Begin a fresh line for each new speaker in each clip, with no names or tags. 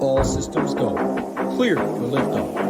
all systems go. Clear for liftoff.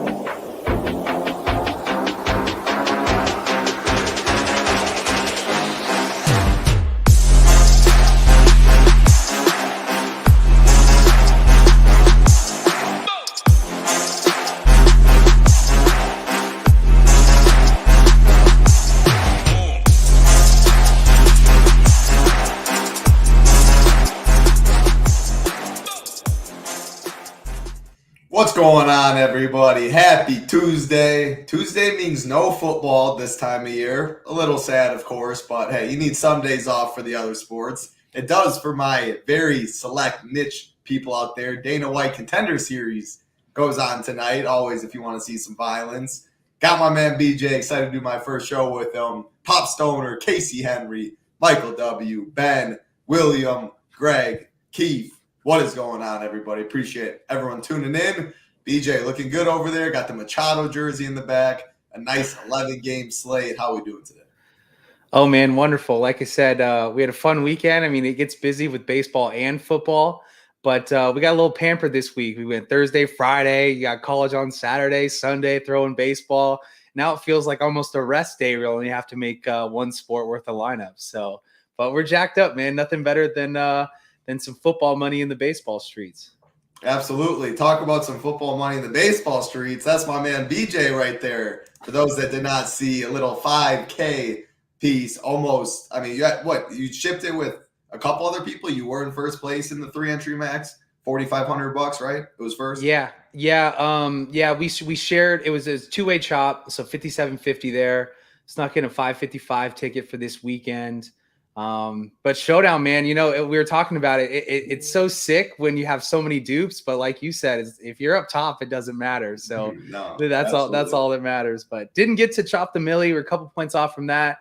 What's going on, everybody? Happy Tuesday. Tuesday means no football this time of year. A little sad, of course, but hey, you need some days off for the other sports. It does for my very select niche people out there. Dana White Contender Series goes on tonight. Always, if you want to see some violence. Got my man BJ excited to do my first show with him. Pop Stoner, Casey Henry, Michael W., Ben, William, Greg, Keith. What is going on, everybody? Appreciate everyone tuning in. BJ looking good over there. Got the Machado jersey in the back. A nice 11-game slate. How are we doing today?
Oh, man, wonderful. Like I said, we had a fun weekend. I mean, it gets busy with baseball and football, but we got a little pampered this week. We went Thursday, Friday. You got college on Saturday, Sunday, throwing baseball. Now it feels like almost a rest day, really. You have to make one sport worth a lineup. So, but we're jacked up, man. Nothing better than some football money in the baseball streets.
Absolutely. Talk about some football money in the baseball streets. That's my man BJ right there. For those that did not see, a little 5K piece almost. I mean, you had, what? You shipped it with a couple other people. You were in first place in the 3-entry max. $4,500, right? It was first.
Yeah. We shared. It was a two-way chop, so $5,750 there. Snuck in a $555 ticket for this weekend. But Showdown, man, you know, we were talking about it. It's so sick when you have so many dupes, but like you said, if you're up top, it doesn't matter. So that's all that matters, but didn't get to chop the millie. We're a couple points off from that.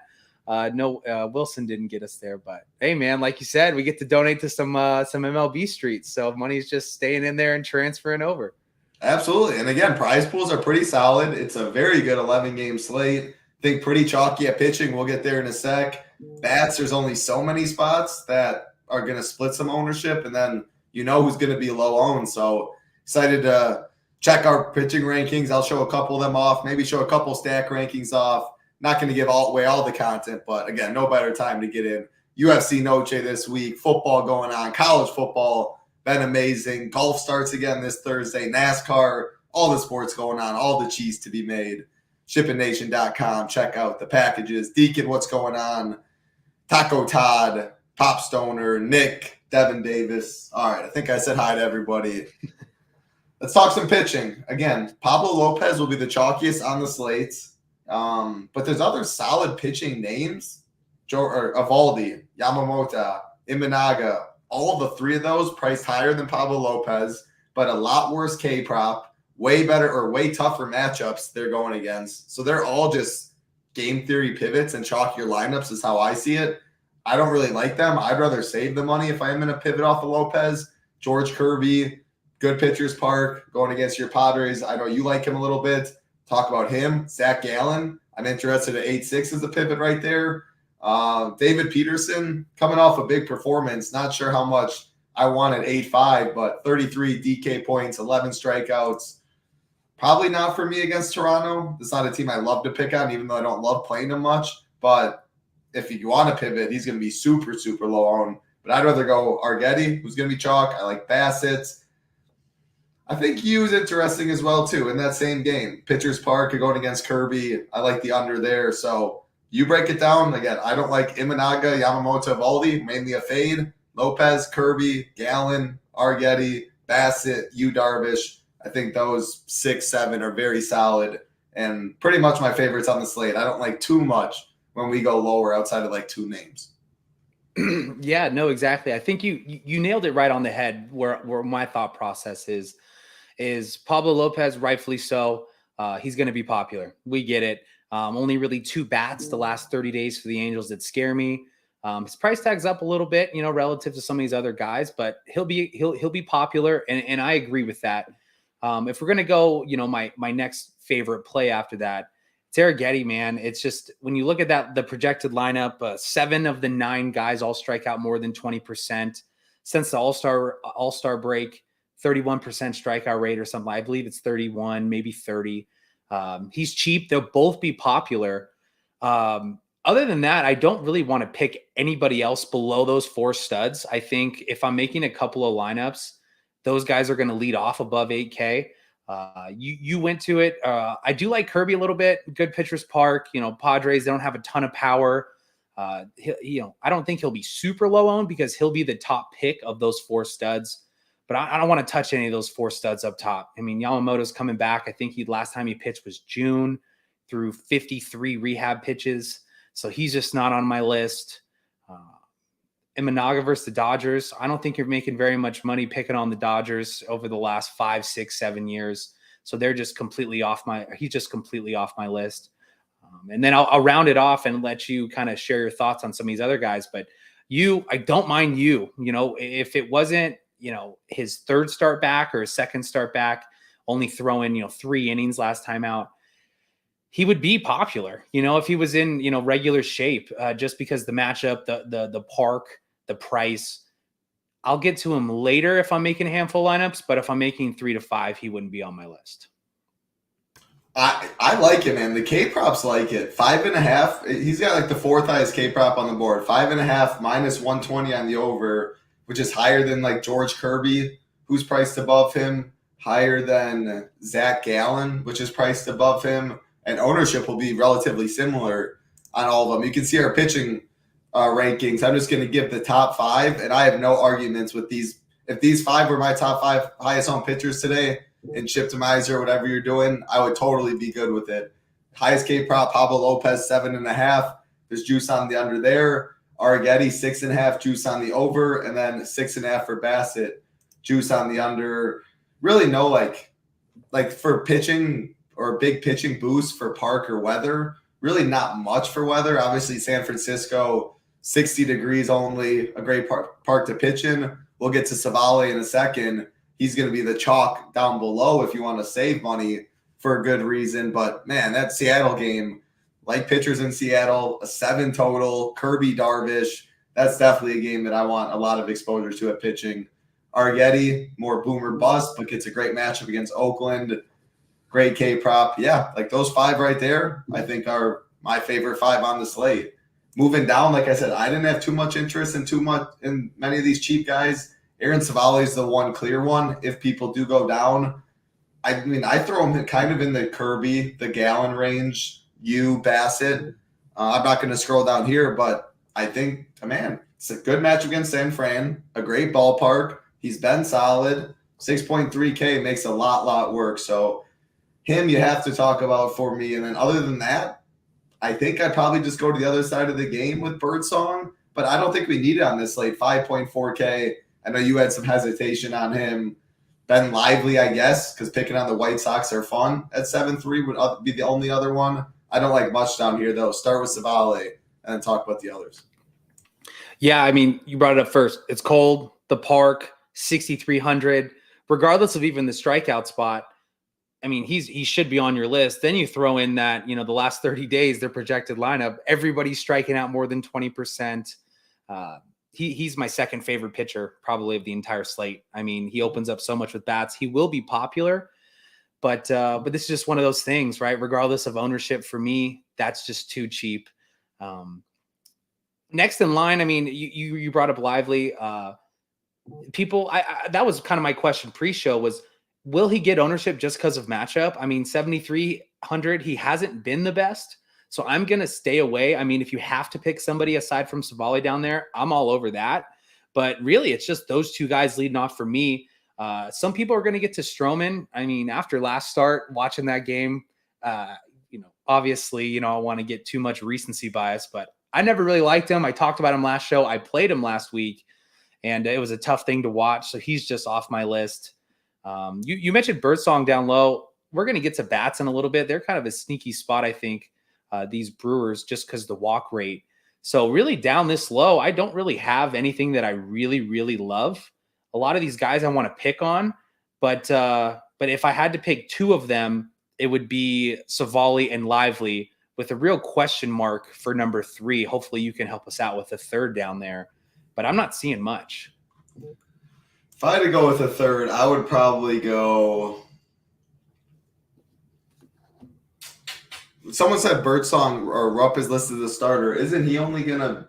Wilson didn't get us there, but hey, man, like you said, we get to donate to some MLB streets. So money's just staying in there and transferring over. Absolutely.
And again, prize pools are pretty solid. It's a very good 11-game slate. I think pretty chalky at pitching. We'll get there in a sec. Bats, there's only so many spots that are going to split some ownership, and then you know who's going to be low owned. So excited to check our pitching rankings. I'll show a couple of them off, maybe show a couple stack rankings off. Not going to give away all the content, but again, no better time to get in. UFC Noche this week, football going on, college football, been amazing. Golf starts again this Thursday, NASCAR, all the sports going on, all the cheese to be made. ShipItNation.com. Check out the packages. Deacon, what's going on? Taco Todd, Pop Stoner, Nick, Devin Davis. All right, I think I said hi to everybody. Let's talk some pitching. Again, Pablo Lopez will be the chalkiest on the slates. But there's other solid pitching names. Evaldi, Yamamoto, Imanaga. All of the three of those priced higher than Pablo Lopez, but a lot worse K-prop. Way better or way tougher matchups they're going against. So they're all just game theory pivots and chalkier lineups is how I see it. I don't really like them. I'd rather save the money if I'm going to pivot off of Lopez. George Kirby, good pitcher's park, going against your Padres. I know you like him a little bit. Talk about him. Zach Gallen, I'm interested at 8.6 as a pivot right there. David Peterson, coming off a big performance. Not sure how much I want at 8.5, but 33 DK points, 11 strikeouts. Probably not for me against Toronto. It's not a team I love to pick on, even though I don't love playing him much. But if you want to pivot, he's going to be super, super low owned. But I'd rather go Argetti, who's going to be chalk. I like Bassett. I think Hughes interesting as well, too, in that same game. Pitcher's Park going against Kirby. I like the under there. So you break it down. Again, I don't like Imanaga, Yamamoto, Evaldi, mainly a fade. Lopez, Kirby, Gallen, Argetti, Bassett, Yu Darvish. I think those 6, 7 are very solid and pretty much my favorites on the slate. I don't like too much when we go lower outside of like two names.
Yeah, no, exactly. I think you nailed it right on the head where my thought process is Pablo Lopez, rightfully so. He's going to be popular. We get it. Only really 2 bats the last 30 days for the Angels that scare me. His price tag's up a little bit, you know, relative to some of these other guys, but he'll be popular. And I agree with that. If we're going to go, you know, my next favorite play after that, it's Arrighetti, man. It's just when you look at the projected lineup, 7 of the 9 guys all strike out more than 20% since the All-Star break. 31% strikeout rate or something. I believe it's 31, maybe 30. He's cheap. They'll both be popular. Other than that, I don't really want to pick anybody else below those 4 studs. I think if I'm making a couple of lineups, those guys are going to lead off above 8K. You went to it. I do like Kirby a little bit. Good pitchers park. Padres, they don't have a ton of power. I don't think he'll be super low owned because he'll be the top pick of those 4 studs. But I don't want to touch any of those 4 studs up top. I mean, Yamamoto's coming back. I think last time he pitched was June, through 53 rehab pitches. So he's just not on my list. Imanaga versus the Dodgers. I don't think you're making very much money picking on the Dodgers over the last 5, 6, 7 years. So they're just completely he's just completely off my list. And then I'll round it off and let you kind of share your thoughts on some of these other guys. But I don't mind if it wasn't, his third start back or his second start back, only throwing, 3 innings last time out, he would be popular, if he was in, regular shape, just because the matchup, the park, the price. I'll get to him later if I'm making a handful of lineups, but if I'm making 3 to 5, he wouldn't be on my list.
I like it, man. The K props like it. 5.5. He's got like the 4th highest K prop on the board. 5.5 minus 120 on the over, which is higher than like George Kirby, who's priced above him, higher than Zach Gallen, which is priced above him, and ownership will be relatively similar on all of them. You can see our pitching rankings. I'm just going to give the top 5, and I have no arguments with these. If these 5 were my top 5 highest owned pitchers today in Shiptimizer, whatever you're doing, I would totally be good with it. Highest K prop, Pablo Lopez, 7.5. There's juice on the under there. Arrighetti, 6.5, juice on the over, and then 6.5 for Bassett, juice on the under. Really no like for pitching or big pitching boost for park or weather. Really not much for weather. Obviously, San Francisco, 60 degrees only, a great park to pitch in. We'll get to Savale in a second. He's going to be the chalk down below if you want to save money for a good reason. But, man, that Seattle game, like pitchers in Seattle, a 7 total, Kirby Darvish, that's definitely a game that I want a lot of exposure to at pitching. Arrighetti, more boomer bust, but gets a great matchup against Oakland. Great K prop. Yeah, like those 5 right there, I think are my favorite 5 on the slate. Moving down, like I said, I didn't have too much interest in many of these cheap guys. Aaron Savale is the one clear one. If people do go down, I mean, I throw him kind of in the Kirby, the Gallen range, Bassett. I'm not going to scroll down here, but I think, man, it's a good match against San Fran, a great ballpark. He's been solid. 6.3K makes a lot work. So him you have to talk about for me. And then other than that, I think I'd probably just go to the other side of the game with Birdsong, but I don't think we need it on this slate. 5.4K. I know you had some hesitation on him. Ben Lively, I guess, because picking on the White Sox are fun at 7.3 would be the only other one. I don't like much down here, though. Start with Savale and then talk about the others.
Yeah, I mean, you brought it up first. It's cold, the park, 6,300. Regardless of even the strikeout spot, I mean, he should be on your list. Then you throw in that, the last 30 days, their projected lineup, everybody's striking out more than 20%. He's my second favorite pitcher probably of the entire slate. I mean, he opens up so much with bats. He will be popular, but this is just one of those things, right? Regardless of ownership for me, that's just too cheap. Next in line, I mean, you brought up Lively. People, that was kind of my question pre-show was, will he get ownership just because of matchup? I mean, 7,300, he hasn't been the best. So I'm going to stay away. I mean, if you have to pick somebody aside from Savale down there, I'm all over that. But really, it's just those 2 guys leading off for me. Some people are going to get to Stroman. I mean, after last start, watching that game, obviously, I want to get too much recency bias, but I never really liked him. I talked about him last show. I played him last week, and it was a tough thing to watch. So he's just off my list. You mentioned Birdsong down low. We're going to get to bats in a little bit. They're kind of a sneaky spot, I think. These Brewers, just because the walk rate. So really down this low, I don't really have anything that I really, really love. A lot of these guys I want to pick on, but if I had to pick 2 of them, it would be Savale and Lively with a real question mark for number 3. Hopefully you can help us out with the third down there, but I'm not seeing much.
If I had to go with a third, I would probably go. Someone said Birdsong or Rupp is listed as a starter. Isn't he only gonna?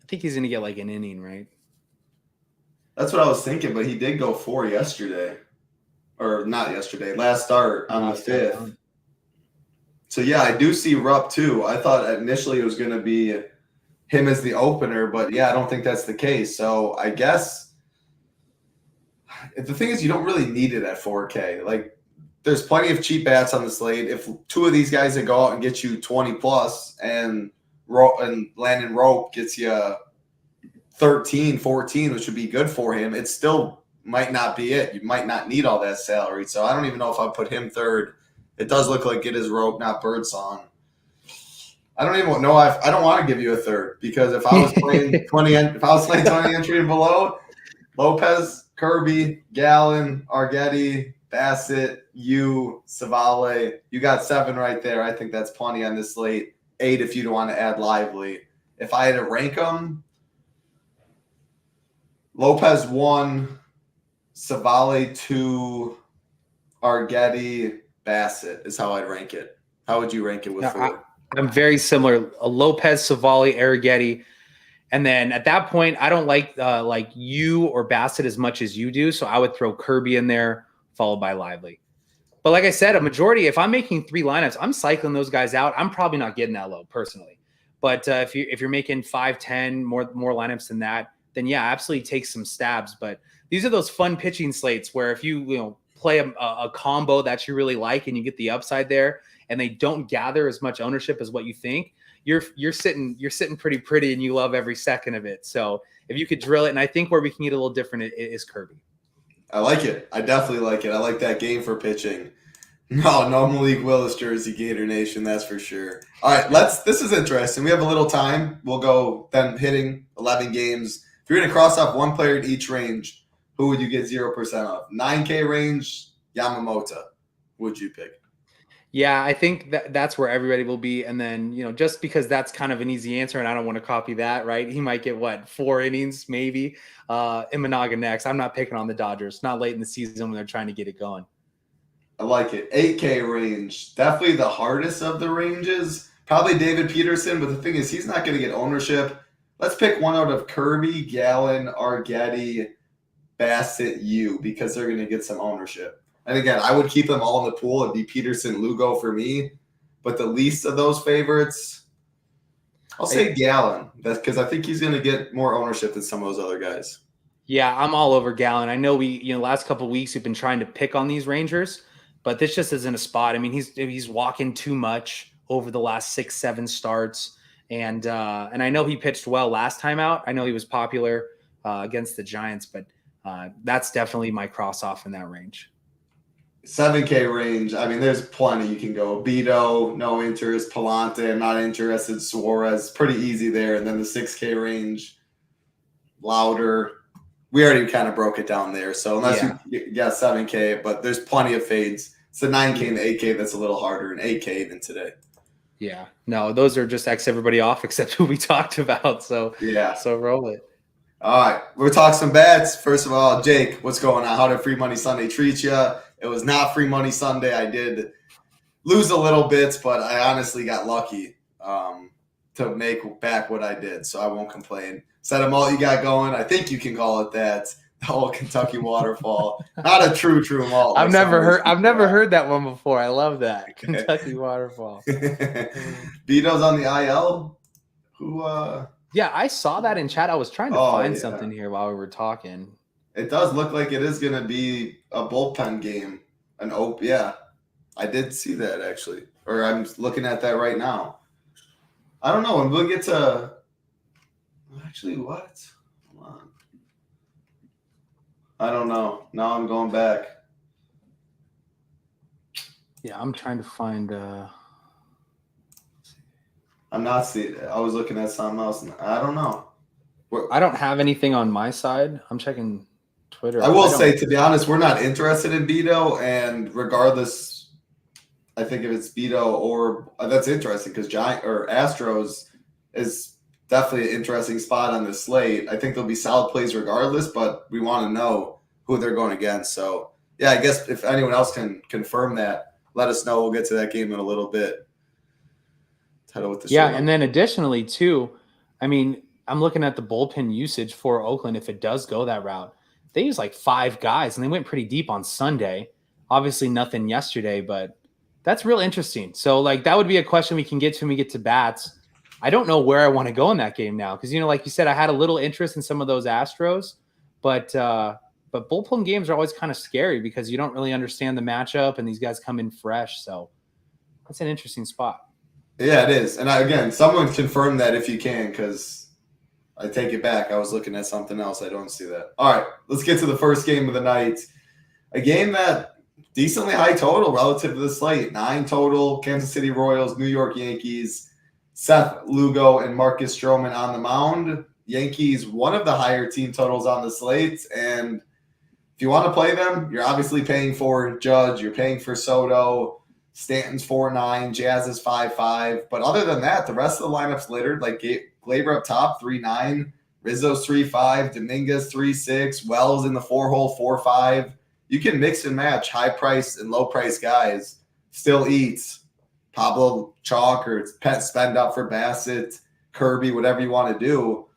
I think he's gonna get like an inning, right?
That's what I was thinking, but he did go 4 yesterday, or not yesterday. Last start on the 5th. So yeah, I do see Rupp too. I thought initially it was gonna be him as the opener, but yeah, I don't think that's the case. So I guess the thing is, you don't really need it at 4K. Like, there's plenty of cheap bats on the slate. If 2 of these guys that go out and get you 20 plus, and Landon Rope gets you 13, 14, which would be good for him, it still might not be it. You might not need all that salary. So I don't even know if I'd put him third. It does look like it is Rope, not Birdsong. I don't even know. I don't want to give you a third, because if I was playing 20, if I was playing 20 entry and below, Lopez, Kirby, Gallen, Argetti, Bassett, Savale, you got 7 right there. I think that's plenty on this slate. 8 if you don't want to add Lively. If I had to rank them, Lopez 1, Savale 2, Argetti, Bassett is how I'd rank it. How would you rank it with 4?
I'm very similar. Lopez, Savale, Arrighetti. And then at that point, I don't like you or Bassett as much as you do. So I would throw Kirby in there, followed by Lively. But like I said, a majority, if I'm making 3 lineups, I'm cycling those guys out. I'm probably not getting that low personally. But if you're making 5, 10 more lineups than that, then yeah, absolutely take some stabs. But these are those fun pitching slates where if you play a combo that you really like and you get the upside there, and they don't gather as much ownership as what you think, you're sitting pretty and you love every second of it. So if you could drill it, and I think where we can get a little different is Kirby.
I like it. I definitely like it. I like that game for pitching. No Malik Willis jersey, Gator Nation, that's for sure. All right, this is interesting. We have a little time. We'll go then hitting 11 games. If you're going to cross off one player at each range, who would you get 0% off? 9K range, Yamamoto. Would you pick?
Yeah, I think that's where everybody will be. And then, just because that's kind of an easy answer and I don't want to copy that, right? He might get 4 innings, maybe. Imanaga next. I'm not picking on the Dodgers. Not late in the season when they're trying to get it going.
I like it. 8K range. Definitely the hardest of the ranges. Probably David Peterson, but the thing is, he's not going to get ownership. Let's pick one out of Kirby, Gallen, Argetti, Bassett, because they're going to get some ownership. And again, I would keep them all in the pool. It'd be Peterson, Lugo for me. But the least of those favorites, I'll say Gallen. That's because I think he's going to get more ownership than some of those other guys.
Yeah, I'm all over Gallen. I know last couple of weeks we've been trying to pick on these Rangers, but this just isn't a spot. I mean, he's walking too much over the last 6-7 starts. And I know he pitched well last time out. I know he was popular against the Giants, but that's definitely my cross off in that range.
7K range. I mean, there's plenty you can go. Beto, no interest. Palante, I'm not interested. Suarez, pretty easy there. And then the 6K range, Louder. We already kind of broke it down there. So unless you got 7K, but there's plenty of fades. It's the 9K and the 8K that's a little harder, and 8K than today.
Yeah. No, those are just X everybody off except who we talked about. So
yeah.
So roll it.
All right. We'll talk some bets. First of all, Jake, what's going on? How did Free Money Sunday treat you? It was not Free Money Sunday. I did lose a little bit, but I honestly got lucky to make back what I did, so I won't complain. Set them all you got going. I think you can call it that. The whole Kentucky waterfall. Not a true malt.
I've never heard that one before. I love that. Kentucky waterfall.
Beto's on the IL.
Yeah, I saw that in chat. I was trying to find something here while we were talking.
It does look like it is going to be a bullpen game. I did see that actually. Or I'm looking at that right now. I don't know. And we'll get to actually what? Hold on. I don't know. Now I'm going back.
Yeah, I'm trying to find
I'm not seeing it. I was looking at something else. I don't know.
I don't have anything on my side. I'm checking Twitter.
I will say, to be honest, we're not interested in Beto, and regardless, I think if it's Beto or that's interesting because Astros is definitely an interesting spot on the slate. I think there'll be solid plays regardless, but we want to know who they're going against. So, yeah, I guess if anyone else can confirm that, let us know. We'll get to that game in a little bit.
Yeah, and then additionally, too, I mean, I'm looking at the bullpen usage for Oakland if it does go that route. They use like 5 guys, and they went pretty deep on Sunday. Obviously, nothing yesterday, but that's real interesting. So, like, that would be a question we can get to when we get to bats. I don't know where I want to go in that game now because, you know, like you said, I had a little interest in some of those Astros, but bullpen games are always kind of scary because you don't really understand the matchup, and these guys come in fresh. So that's an interesting spot.
Yeah, it is. And again, someone confirm that if you can, because I take it back. I was looking at something else. I don't see that. All right, let's get to the first game of the night. A game that decently high total relative to the slate. 9 total. Kansas City Royals, New York Yankees. Seth Lugo and Marcus Stroman on the mound. Yankees, one of the higher team totals on the slate. And if you want to play them, you're obviously paying for Judge. You're paying for Soto. Stanton's 4.9, Jazz is 5.5. But other than that, the rest of the lineup's littered. Like Glaber up top, 3.9. Rizzo's 3.5. Dominguez 3.6. Wells in the 4-hole, 4.5. You can mix and match high price and low price guys. Still eats Pablo Chalk or Pet spend up for Bassett, Kirby, whatever you want to do.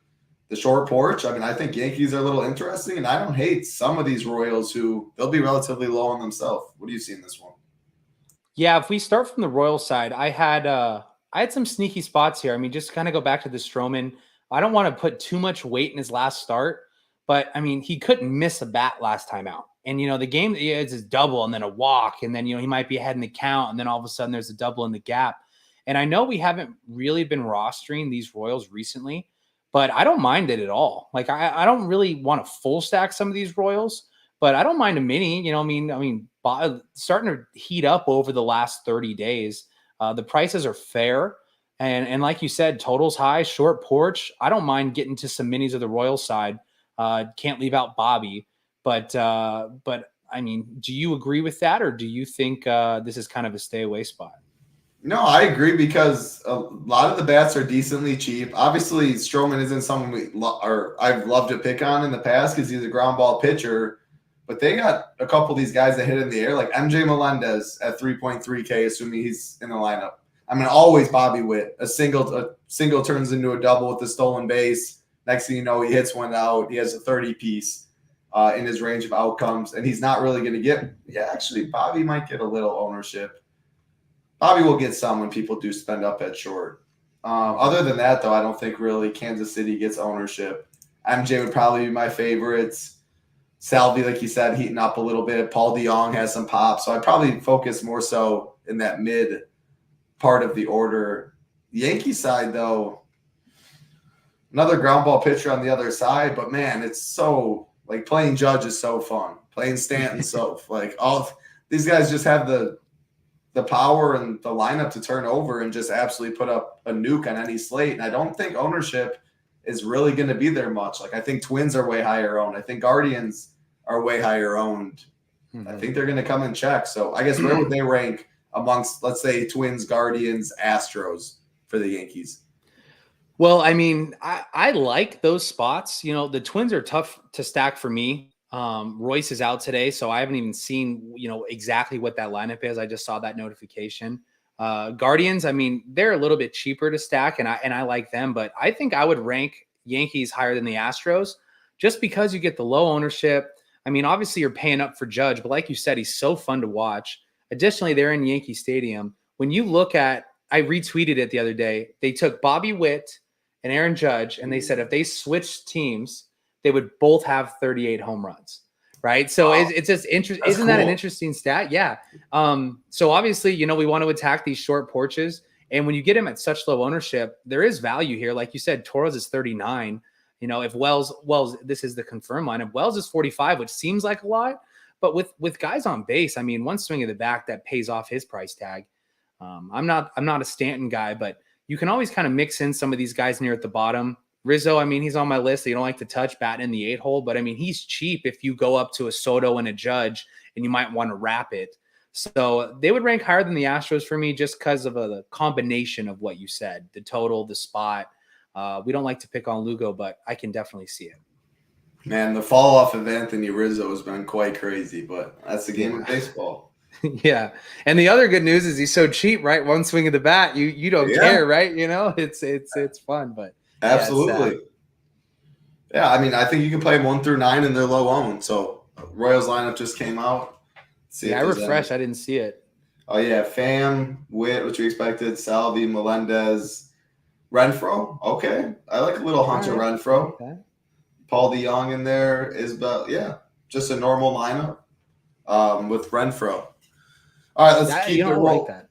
The short porch, I mean, I think Yankees are a little interesting, and I don't hate some of these Royals who they'll be relatively low on themselves. What do you see in this one?
Yeah, if we start from the Royals side, I had some sneaky spots here. I mean, just kind of go back to the Stroman. I don't want to put too much weight in his last start, but I mean, he couldn't miss a bat last time out. And, you know, the game is a double and then a walk, and then, you know, he might be ahead in the count, and then all of a sudden there's a double in the gap. And I know we haven't really been rostering these Royals recently, but I don't mind it at all. Like, I don't really want to full stack some of these Royals, but I don't mind a mini. You know, I mean, starting to heat up over the last 30 days. The prices are fair. And like you said, totals high, short porch. I don't mind getting to some minis of the Royal side. Can't leave out Bobby. But I mean, do you agree with that, or do you think this is kind of a stay away spot?
No, I agree because a lot of the bats are decently cheap. Obviously, Stroman isn't someone I've loved to pick on in the past because he's a ground ball pitcher. But they got a couple of these guys that hit in the air, like MJ Melendez at 3.3K, assuming he's in the lineup. I mean, always Bobby Witt. A single turns into a double with the stolen base. Next thing you know, he hits one out. He has a 30-piece in his range of outcomes, and he's not really going to get – yeah, actually, Bobby might get a little ownership. Bobby will get some when people do spend up at short. Other than that, though, I don't think really Kansas City gets ownership. MJ would probably be my favorites. Salvi, like you said, heating up a little bit. Paul DeJong has some pop. So I'd probably focus more so in that mid part of the order. The Yankee side, though, another ground ball pitcher on the other side. But, man, it's so – like playing Judge is so fun. Playing Stanton, so like all these guys just have the power and the lineup to turn over and just absolutely put up a nuke on any slate. And I don't think ownership is really going to be there much. Like I think Twins are way higher owned. I think Guardians are way higher owned. Mm-hmm. I think they're going to come in check. So I guess where would they rank amongst, let's say, Twins, Guardians, Astros for the Yankees?
Well, I mean, I like those spots. You know, the Twins are tough to stack for me. Royce is out today, so I haven't even seen, you know, exactly what that lineup is. I just saw that notification. Guardians, I mean, they're a little bit cheaper to stack, and I like them, but I think I would rank Yankees higher than the Astros just because you get the low ownership. I mean, obviously you're paying up for Judge, but like you said, he's so fun to watch. Additionally, they're in Yankee Stadium. When you look at, I retweeted it the other day, they took Bobby Witt and Aaron Judge, and they said if they switched teams, they would both have 38 home runs, right? So wow. It's just interesting. Isn't that an interesting stat? Yeah. So obviously, you know, we want to attack these short porches, and when you get him at such low ownership, there is value here. Like you said, Torres is 39. You know, if Wells, this is the confirmed line. If Wells is 45, which seems like a lot, but with guys on base, I mean, one swing of the bat that pays off his price tag. I'm not a Stanton guy, but you can always kind of mix in some of these guys near at the bottom. Rizzo, I mean, he's on my list that you don't like to touch, batting in the 8-hole, but I mean, he's cheap if you go up to a Soto and a Judge and you might want to wrap it. So they would rank higher than the Astros for me just because of the combination of what you said, the total, the spot. We don't like to pick on Lugo, but I can definitely see it.
Man, the fall off of Anthony Rizzo has been quite crazy, but that's the game of baseball.
Yeah. And the other good news is he's so cheap, right? One swing of the bat, you don't care, right? It's fun, but
absolutely. Yeah, I mean, I think you can play 1 through 9 and they're low owned. So Royals lineup just came out.
I refreshed. I didn't see it.
Oh yeah, Pham, Witt, which we expected, Salvi, Melendez, Renfroe. Okay, I like a little Hunter Renfroe. Okay. Paul DeYoung in there, Isbell. Yeah, just a normal lineup with Renfroe. All right, let's keep it rolling.
Like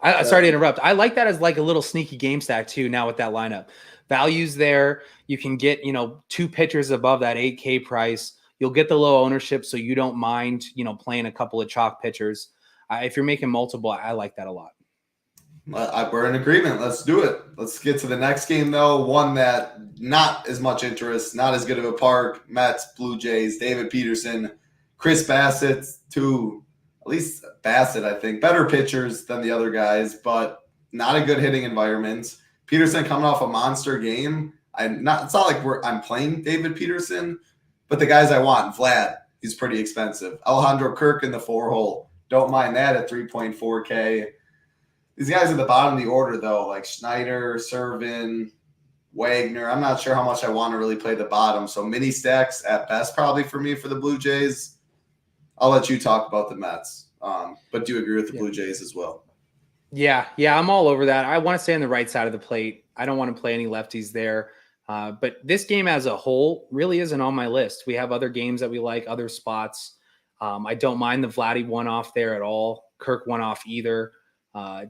that. Sorry to interrupt. I like that as like a little sneaky game stack too. Now with that lineup, values there. You can get 2 pitchers above that 8K price. You'll get the low ownership, so you don't mind playing a couple of chalk pitchers. If you're making multiple, I like that a lot.
We're in agreement. Let's do it. Let's get to the next game, though. One that not as much interest, not as good of a park. Mets, Blue Jays, David Peterson, Chris Bassett, at least Bassett, I think, better pitchers than the other guys, but not a good hitting environment. Peterson coming off a monster game. It's not like I'm playing David Peterson, but the guys I want, Vlad, he's pretty expensive. Alejandro Kirk in the 4-hole. Don't mind that at 3.4K. These guys at the bottom of the order, though, like Schneider, Servin, Wagner, I'm not sure how much I want to really play the bottom. So mini stacks at best probably for me for the Blue Jays. I'll let you talk about the Mets. But do you agree with the Blue Jays as well?
Yeah, I'm all over that. I want to stay on the right side of the plate. I don't want to play any lefties there. But this game as a whole really isn't on my list. We have other games that we like, other spots. I don't mind the Vladdy one-off there at all. Kirk one-off either.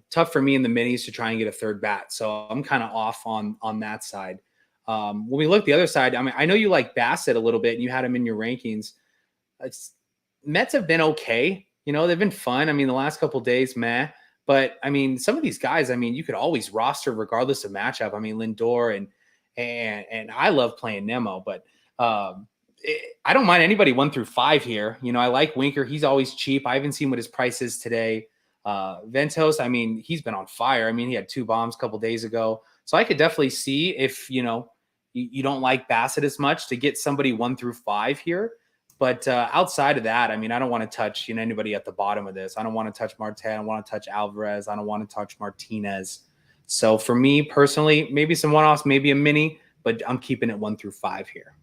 Tough for me in the minis to try and get a third bat. So I'm kind of off on that side. When we look the other side, I mean, I know you like Bassett a little bit and you had him in your rankings. Mets have been okay. They've been fun. I mean, the last couple of days, meh. But I mean, some of these guys, I mean, you could always roster regardless of matchup. I mean, Lindor and I love playing Nemo, but I don't mind anybody 1 through 5 here. I like Winker. He's always cheap. I haven't seen what his price is today. Ventos, I mean, he's been on fire. I mean, he had 2 bombs a couple days ago. So I could definitely see if, you don't like Bassett as much to get somebody 1 through 5 here. But outside of that, I mean, I don't want to touch anybody at the bottom of this. I don't want to touch Marte. I don't want to touch Alvarez. I don't want to touch Martinez. So for me personally, maybe some one-offs, maybe a mini, but I'm keeping it 1 through 5 here.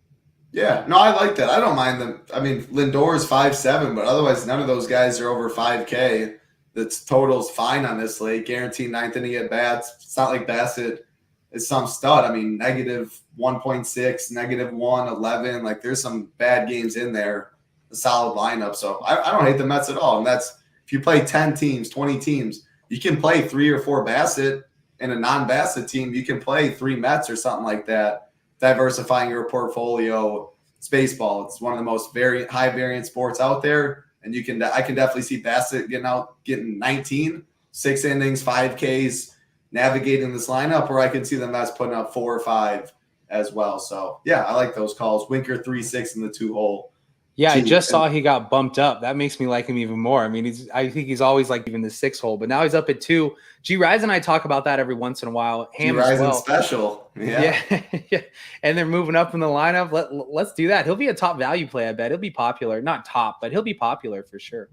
Yeah, no, I like that. I don't mind them. I mean, Lindor is 5.7, but otherwise none of those guys are over 5K. The total's fine on this slate. Guaranteed 9th inning at bats. It's not like Bassett is some stud. I mean, -1.6, -1, 11. Like, there's some bad games in there. A solid lineup. So I don't hate the Mets at all. And that's, if you play 10 teams, 20 teams, you can play 3 or 4 Bassett. In a non-Bassett team, you can play 3 Mets or something like that. Diversifying your portfolio. It's baseball. It's one of the most high variance sports out there. And I can definitely see Bassett getting 19, 6 innings, 5Ks, navigating this lineup, or I can see the Mets putting up 4 or 5 as well. So yeah, I like those calls. Winker 3-6 in the 2-hole.
Yeah, I just saw he got bumped up. That makes me like him even more. I mean, I think he's always like even the 6-hole, but now he's up at 2. G Rise and I talk about that every once in a while.
G Rise well. Special. Yeah.
And they're moving up in the lineup. Let's do that. He'll be a top value play, I bet. He'll be popular. Not top, but he'll be popular for sure.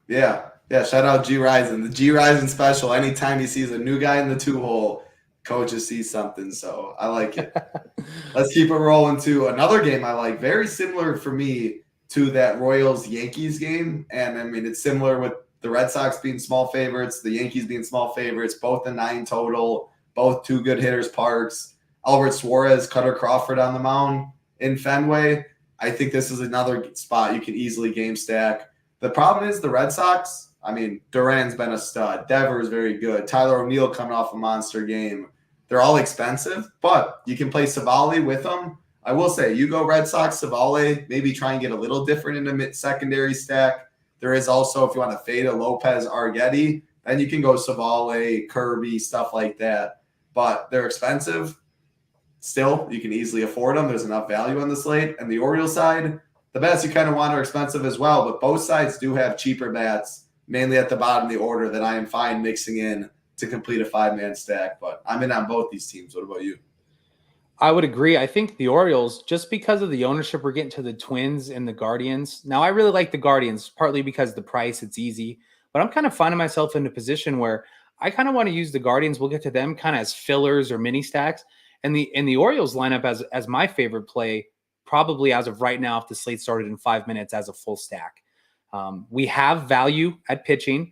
Yeah. Shout out G Rising. The G Rising special. Anytime he sees a new guy in the 2-hole, coaches see something. So I like it. Let's keep it rolling to another game I like. Very similar for me to that Royals-Yankees game. And I mean, it's similar with the Red Sox being small favorites, the Yankees being small favorites, both a 9 total, both 2 good hitters, Parks. Albert Suarez, Cutter Crawford on the mound in Fenway. I think this is another spot you can easily game stack. The problem is the Red Sox, I mean, Duran's been a stud. Devers very good. Tyler O'Neill coming off a monster game. They're all expensive, but you can play Savali with them. I will say, you go Red Sox, Savali, maybe try and get a little different in the mid-secondary stack. There is also, if you want to fade a Lopez Arguetti, then you can go Savali, Kirby, stuff like that. But they're expensive. Still, you can easily afford them. There's enough value on the slate. And the Orioles side, the bats you kind of want are expensive as well, but both sides do have cheaper bats, mainly at the bottom of the order, that I am fine mixing in to complete a 5-man stack. But I'm in on both these teams. What about you?
I would agree. I think the Orioles, just because of the ownership, we're getting to the Twins and the Guardians. Now, I really like the Guardians, partly because the price, it's easy. But I'm kind of finding myself in a position where I kind of want to use the Guardians. We'll get to them kind of as fillers or mini stacks. And the Orioles lineup as my favorite play, probably as of right now, if the slate started in 5 minutes, as a full stack. We have value at pitching,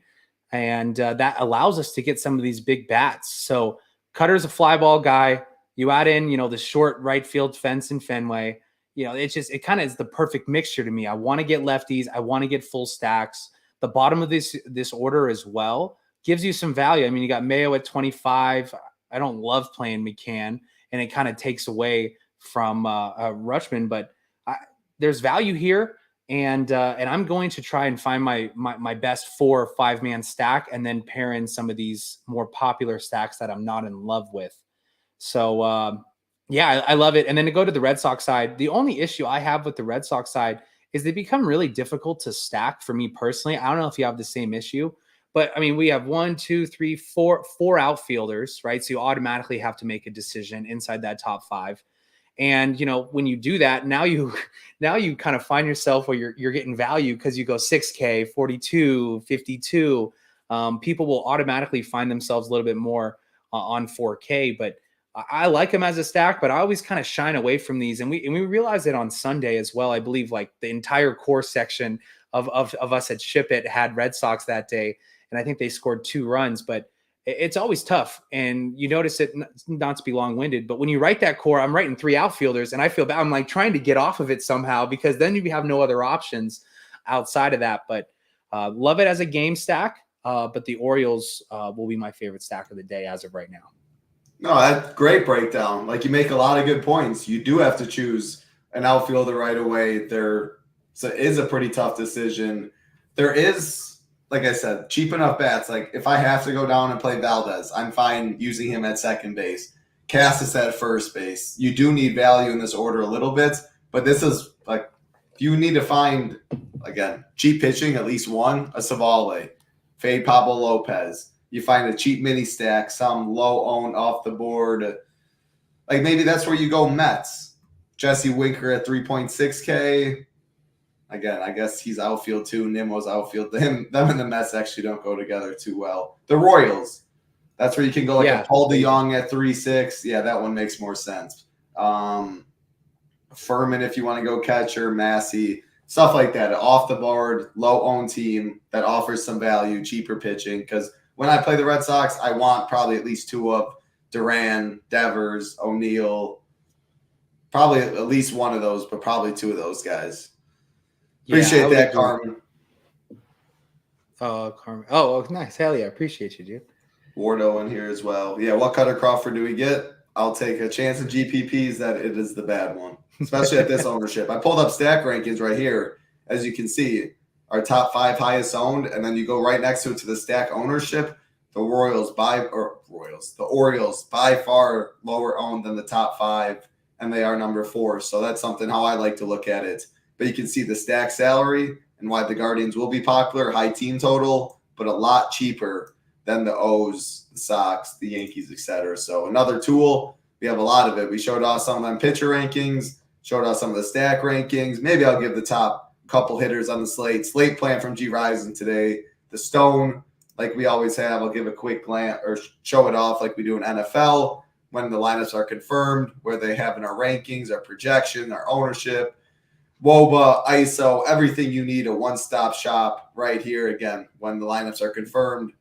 and that allows us to get some of these big bats. So Cutter's a fly ball guy. You add in, the short right field fence in Fenway. It kind of is the perfect mixture to me. I want to get lefties. I want to get full stacks. The bottom of this order as well gives you some value. I mean, you got Mayo at 25. I don't love playing McCann, and it kind of takes away from Rutschman, but there's value here. And I'm going to try and find my best 4 or 5 man stack, and then pair in some of these more popular stacks that I'm not in love with. So, I love it. And then to go to the Red Sox side, the only issue I have with the Red Sox side is they become really difficult to stack for me personally. I don't know if you have the same issue, but I mean, we have 1, 2, 3, 4 outfielders, right? So you automatically have to make a decision inside that top 5. And, when you do that, now you kind of find yourself where you're getting value because you go 6K, 42, 52. People will automatically find themselves a little bit more on 4K, but I like them as a stack, but I always kind of shine away from these. And we realized it on Sunday as well. I believe like the entire core section of us at SHIPIT had Red Sox that day. And I think they scored 2 runs, but it's always tough. And you notice it, not to be long-winded, but when you write that core, I'm writing 3 outfielders and I feel bad. I'm like trying to get off of it somehow, because then you have no other options outside of that. But love it as a game stack. But the Orioles will be my favorite stack of the day as of right now.
No, that's great breakdown. Like, you make a lot of good points. You do have to choose an outfielder right away. So it is a pretty tough decision. There is, like I said, cheap enough bats. Like, if I have to go down and play Valdez, I'm fine using him at second base. Cassis at first base. You do need value in this order a little bit, but this is like, if you need to find, again, cheap pitching, at least one, a Savale, fade Pablo Lopez. You find a cheap mini stack, some low owned off the board. Like, maybe that's where you go Mets. Jesse Winker at 3.6K. Again, I guess he's outfield too. Nimmo's outfield. Them and the Mets actually don't go together too well. The Royals. That's where you can go like a Paul DeYoung at 3.6. Yeah, that one makes more sense. Furman if you want to go catcher, Massey, stuff like that. Off the board, low owned team that offers some value, cheaper pitching. Because when I play the Red Sox, I want probably at least 2 up. Duran, Devers, O'Neill. Probably at least one of those, but probably 2 of those guys. Appreciate that, Carmen.
Oh, Carmen. Oh, nice. Hell yeah. Appreciate you, dude.
Wardo in here as well. Yeah, what Cutter Crawford do we get? I'll take a chance in GPPs that it is the bad one, especially at this ownership. I pulled up stack rankings right here. As you can see, our top 5 highest owned, and then you go right next to the stack ownership. The Orioles by far lower owned than the top 5, and they are number 4. So that's something how I like to look at it. But you can see the stack salary and why the Guardians will be popular, high team total, but a lot cheaper than the O's, the Sox, the Yankees, etc. So another tool, we have a lot of it. We showed off some of them pitcher rankings, showed off some of the stack rankings. Maybe I'll give the top couple hitters on the slate plan from G Rising today. The Stone, like we always have, I'll give a quick glance or show it off like we do in NFL when the lineups are confirmed, where they have in our rankings, our projection, our ownership. WOBA, ISO, everything you need, a one-stop shop right here. Again, when the lineups are confirmed,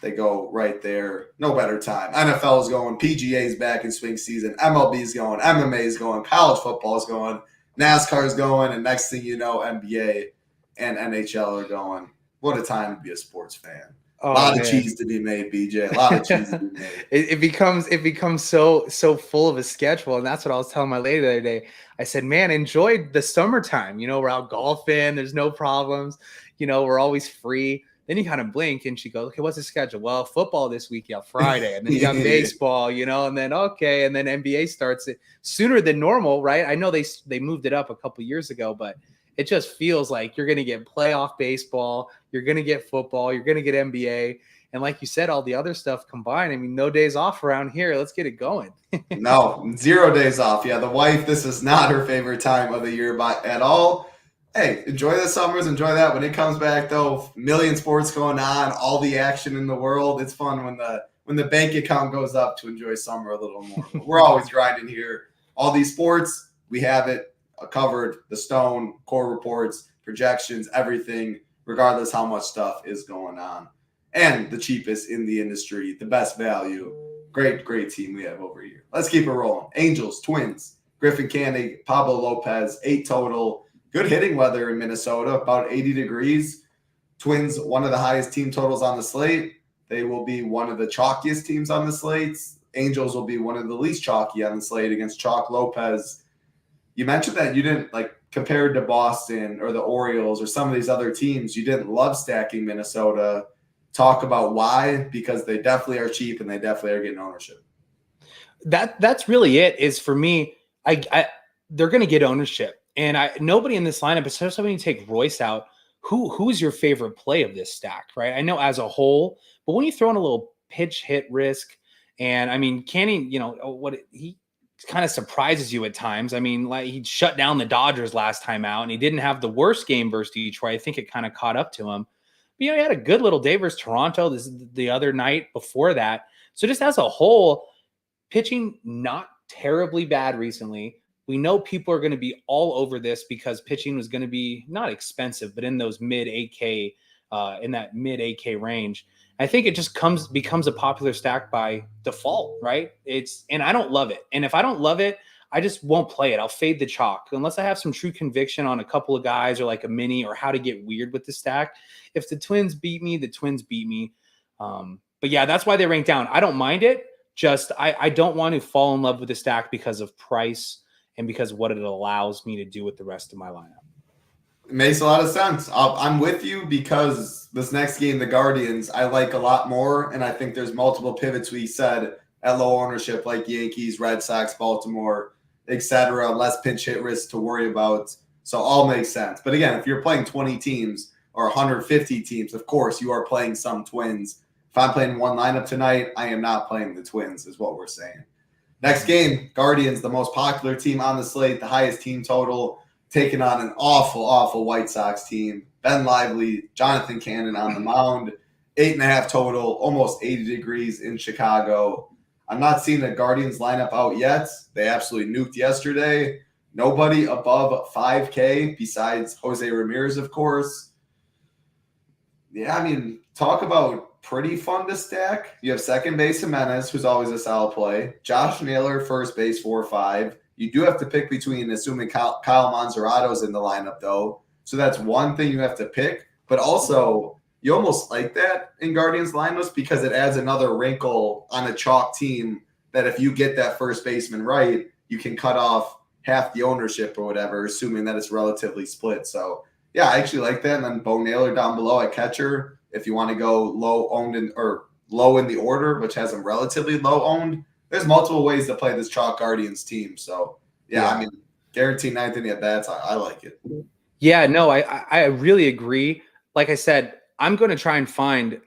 they go right there. No better time. NFL is going, PGA is back in swing season, MLB is going, MMA is going, college football is going, NASCAR is going, and next thing you know, NBA and NHL are going. What a time to be a sports fan. A lot of cheese to be made, BJ. A lot of cheese to be made.
It becomes so full of a schedule, and that's what I was telling my lady the other day. I said, "Man, enjoy the summertime. We're out golfing. There's no problems. We're always free." Then you kind of blink, and she goes, "Okay, what's the schedule?" Well, football this week, Friday, and then you got baseball, and then okay, and then NBA starts it sooner than normal, right? I know they moved it up a couple years ago, but it just feels like you're going to get playoff baseball, you're going to get football, you're going to get NBA, And like you said, all the other stuff combined. I mean, no days off around here. Let's get it going.
No, 0 days off. Yeah, the wife, this is not her favorite time of the year at all. Hey, enjoy the summers, enjoy that. When it comes back, though, million sports going on, all the action in the world. It's fun when the bank account goes up to enjoy summer a little more. But we're always grinding here. All these sports, we have it covered. The Stone, core reports, projections, everything, regardless how much stuff is going on. And the cheapest in the industry, the best value. Great team we have over here. Let's keep it rolling. Angels, Twins, Griffin Canning, Pablo Lopez, 8 total. Good hitting weather in Minnesota, about 80 degrees. Twins, one of the highest team totals on the slate. They will be one of the chalkiest teams on the slates. Angels will be one of the least chalky on the slate against Chalk Lopez. You mentioned that you didn't, like, compared to Boston or the Orioles or some of these other teams, you didn't love stacking Minnesota. Talk about why, because they definitely are cheap and they definitely are getting ownership.
That's really it. Is for me, they're going to get ownership, and nobody in this lineup, especially when you take Royce out, who's your favorite play of this stack, right? I know as a whole, but when you throw in a little pitch hit risk, and I mean, Canning, he kind of surprises you at times. I mean, like he shut down the Dodgers last time out, and he didn't have the worst game versus Detroit. I think it kind of caught up to him. But, he had a good little day versus Toronto the other night before that. So just as a whole, pitching not terribly bad recently. We know people are going to be all over this because pitching was going to be not expensive, but in those mid 8K, in that mid 8K range. I think it just becomes a popular stack by default, right? And I don't love it. And if I don't love it, I just won't play it. I'll fade the chalk unless I have some true conviction on a couple of guys or like a mini or how to get weird with the stack. If the Twins beat me, the Twins beat me. But yeah, that's why they rank down. I don't mind it. Just I don't want to fall in love with the stack because of price and because of what it allows me to do with the rest of my lineup.
It makes a lot of sense. I'm with you because this next game, the Guardians, I like a lot more. And I think there's multiple pivots we said at low ownership like Yankees, Red Sox, Baltimore, etc. Less pinch hit risk to worry about. So all makes sense. But again, if you're playing 20 teams or 150 teams, of course you are playing some Twins. If I'm playing one lineup tonight, I am not playing the Twins is what we're saying. Next game, Guardians, the most popular team on the slate, the highest team total, taking on an awful White Sox team. Ben Lively, Jonathan Cannon on the mound, 8.5 total, almost 80 degrees in Chicago. I'm not seeing the Guardians lineup out yet. They absolutely nuked yesterday. Nobody above 5K besides Jose Ramirez, of course. Yeah, I mean, talk about pretty fun to stack. You have second base Jimenez, who's always a solid play. Josh Naylor, first base, 4 or 5. You do have to pick between, assuming Kyle Manzarado's in the lineup, though. So that's one thing you have to pick. But also, you almost like that in Guardians lineups because it adds another wrinkle on a chalk team that if you get that first baseman right, you can cut off half the ownership or whatever, assuming that it's relatively split. So, yeah, I actually like that. And then Bo Naylor down below at catcher, if you want to go low in the order, which has them relatively low owned. There's multiple ways to play this chalk Guardians team. So, yeah. I mean, guaranteed ninth inning at bats. I like it.
Yeah, no, I really agree. Like I said, I'm going to try and find,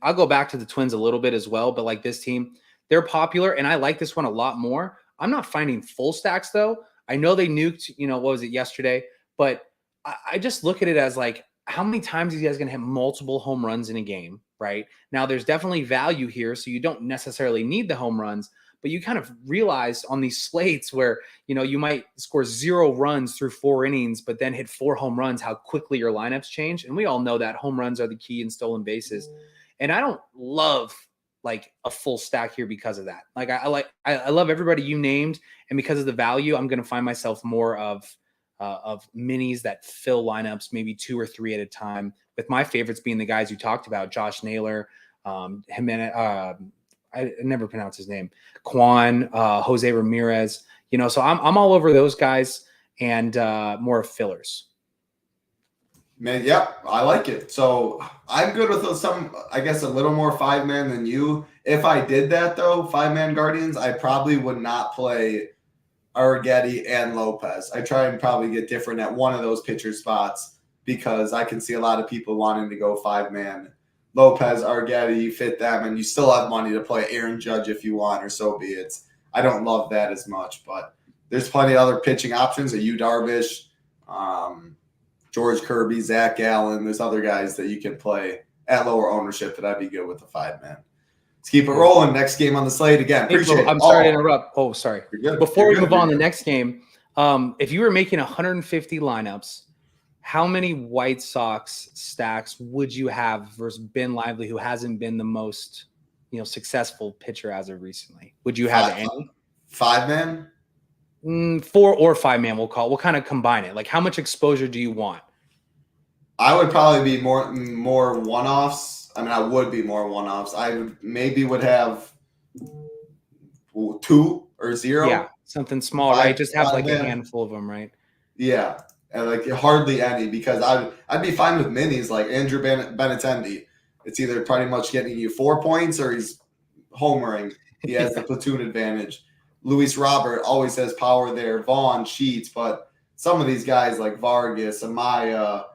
I'll go back to the Twins a little bit as well, but like this team, they're popular and I like this one a lot more. I'm not finding full stacks though. I know they nuked, what was it yesterday, but I just look at it as like, how many times are you guys going to have multiple home runs in a game, right? Now there's definitely value here. So you don't necessarily need the home runs, but you kind of realize on these slates where, you might score 0 runs through 4 innings, but then hit 4 home runs, how quickly your lineups change. And we all know that home runs are the key in stolen bases. And I don't love like a full stack here because of that. Like I love everybody you named. And because of the value, I'm going to find myself more of minis that fill lineups, maybe 2 or 3 at a time, with my favorites being the guys you talked about, Josh Naylor, Jimenez, I never pronounce his name, Quan, Jose Ramirez, so I'm all over those guys and more fillers.
Man, yeah, I like it. So I'm good with some, I guess, a little more 5-man than you. If I did that, though, 5-man Guardians, I probably would not play Arrighetti and Lopez. I try and probably get different at one of those pitcher spots because I can see a lot of people wanting to go 5-man Lopez, Argetti, you fit them, and you still have money to play Aaron Judge if you want, or so be it. I don't love that as much, but there's plenty of other pitching options. Yu Darvish, George Kirby, Zach Gallen. There's other guys that you can play at lower ownership that I'd be good with the 5-man. Let's keep it rolling. Next game on the slate. Again, appreciate it.
I'm sorry to interrupt. Oh, sorry. Before we move on to the next game, if you were making 150 lineups, how many White Sox stacks would you have versus Ben Lively, who hasn't been the most, successful pitcher as of recently? Would you have any?
5-man?
4 or 5-man, we'll call it. We'll kind of combine it. Like, how much exposure do you want?
I would probably be more one-offs. I mean, I would be more one-offs. I maybe would have 2 or 0.
Yeah, something small, right? Just have like a handful of them, right?
Yeah, and like hardly any, because I'd be fine with minis like Andrew Benintendi. It's either pretty much getting you 4 points or he's homering. He has the platoon advantage. Luis Robert always has power there. Vaughn, Sheets, but some of these guys like Vargas, Amaya,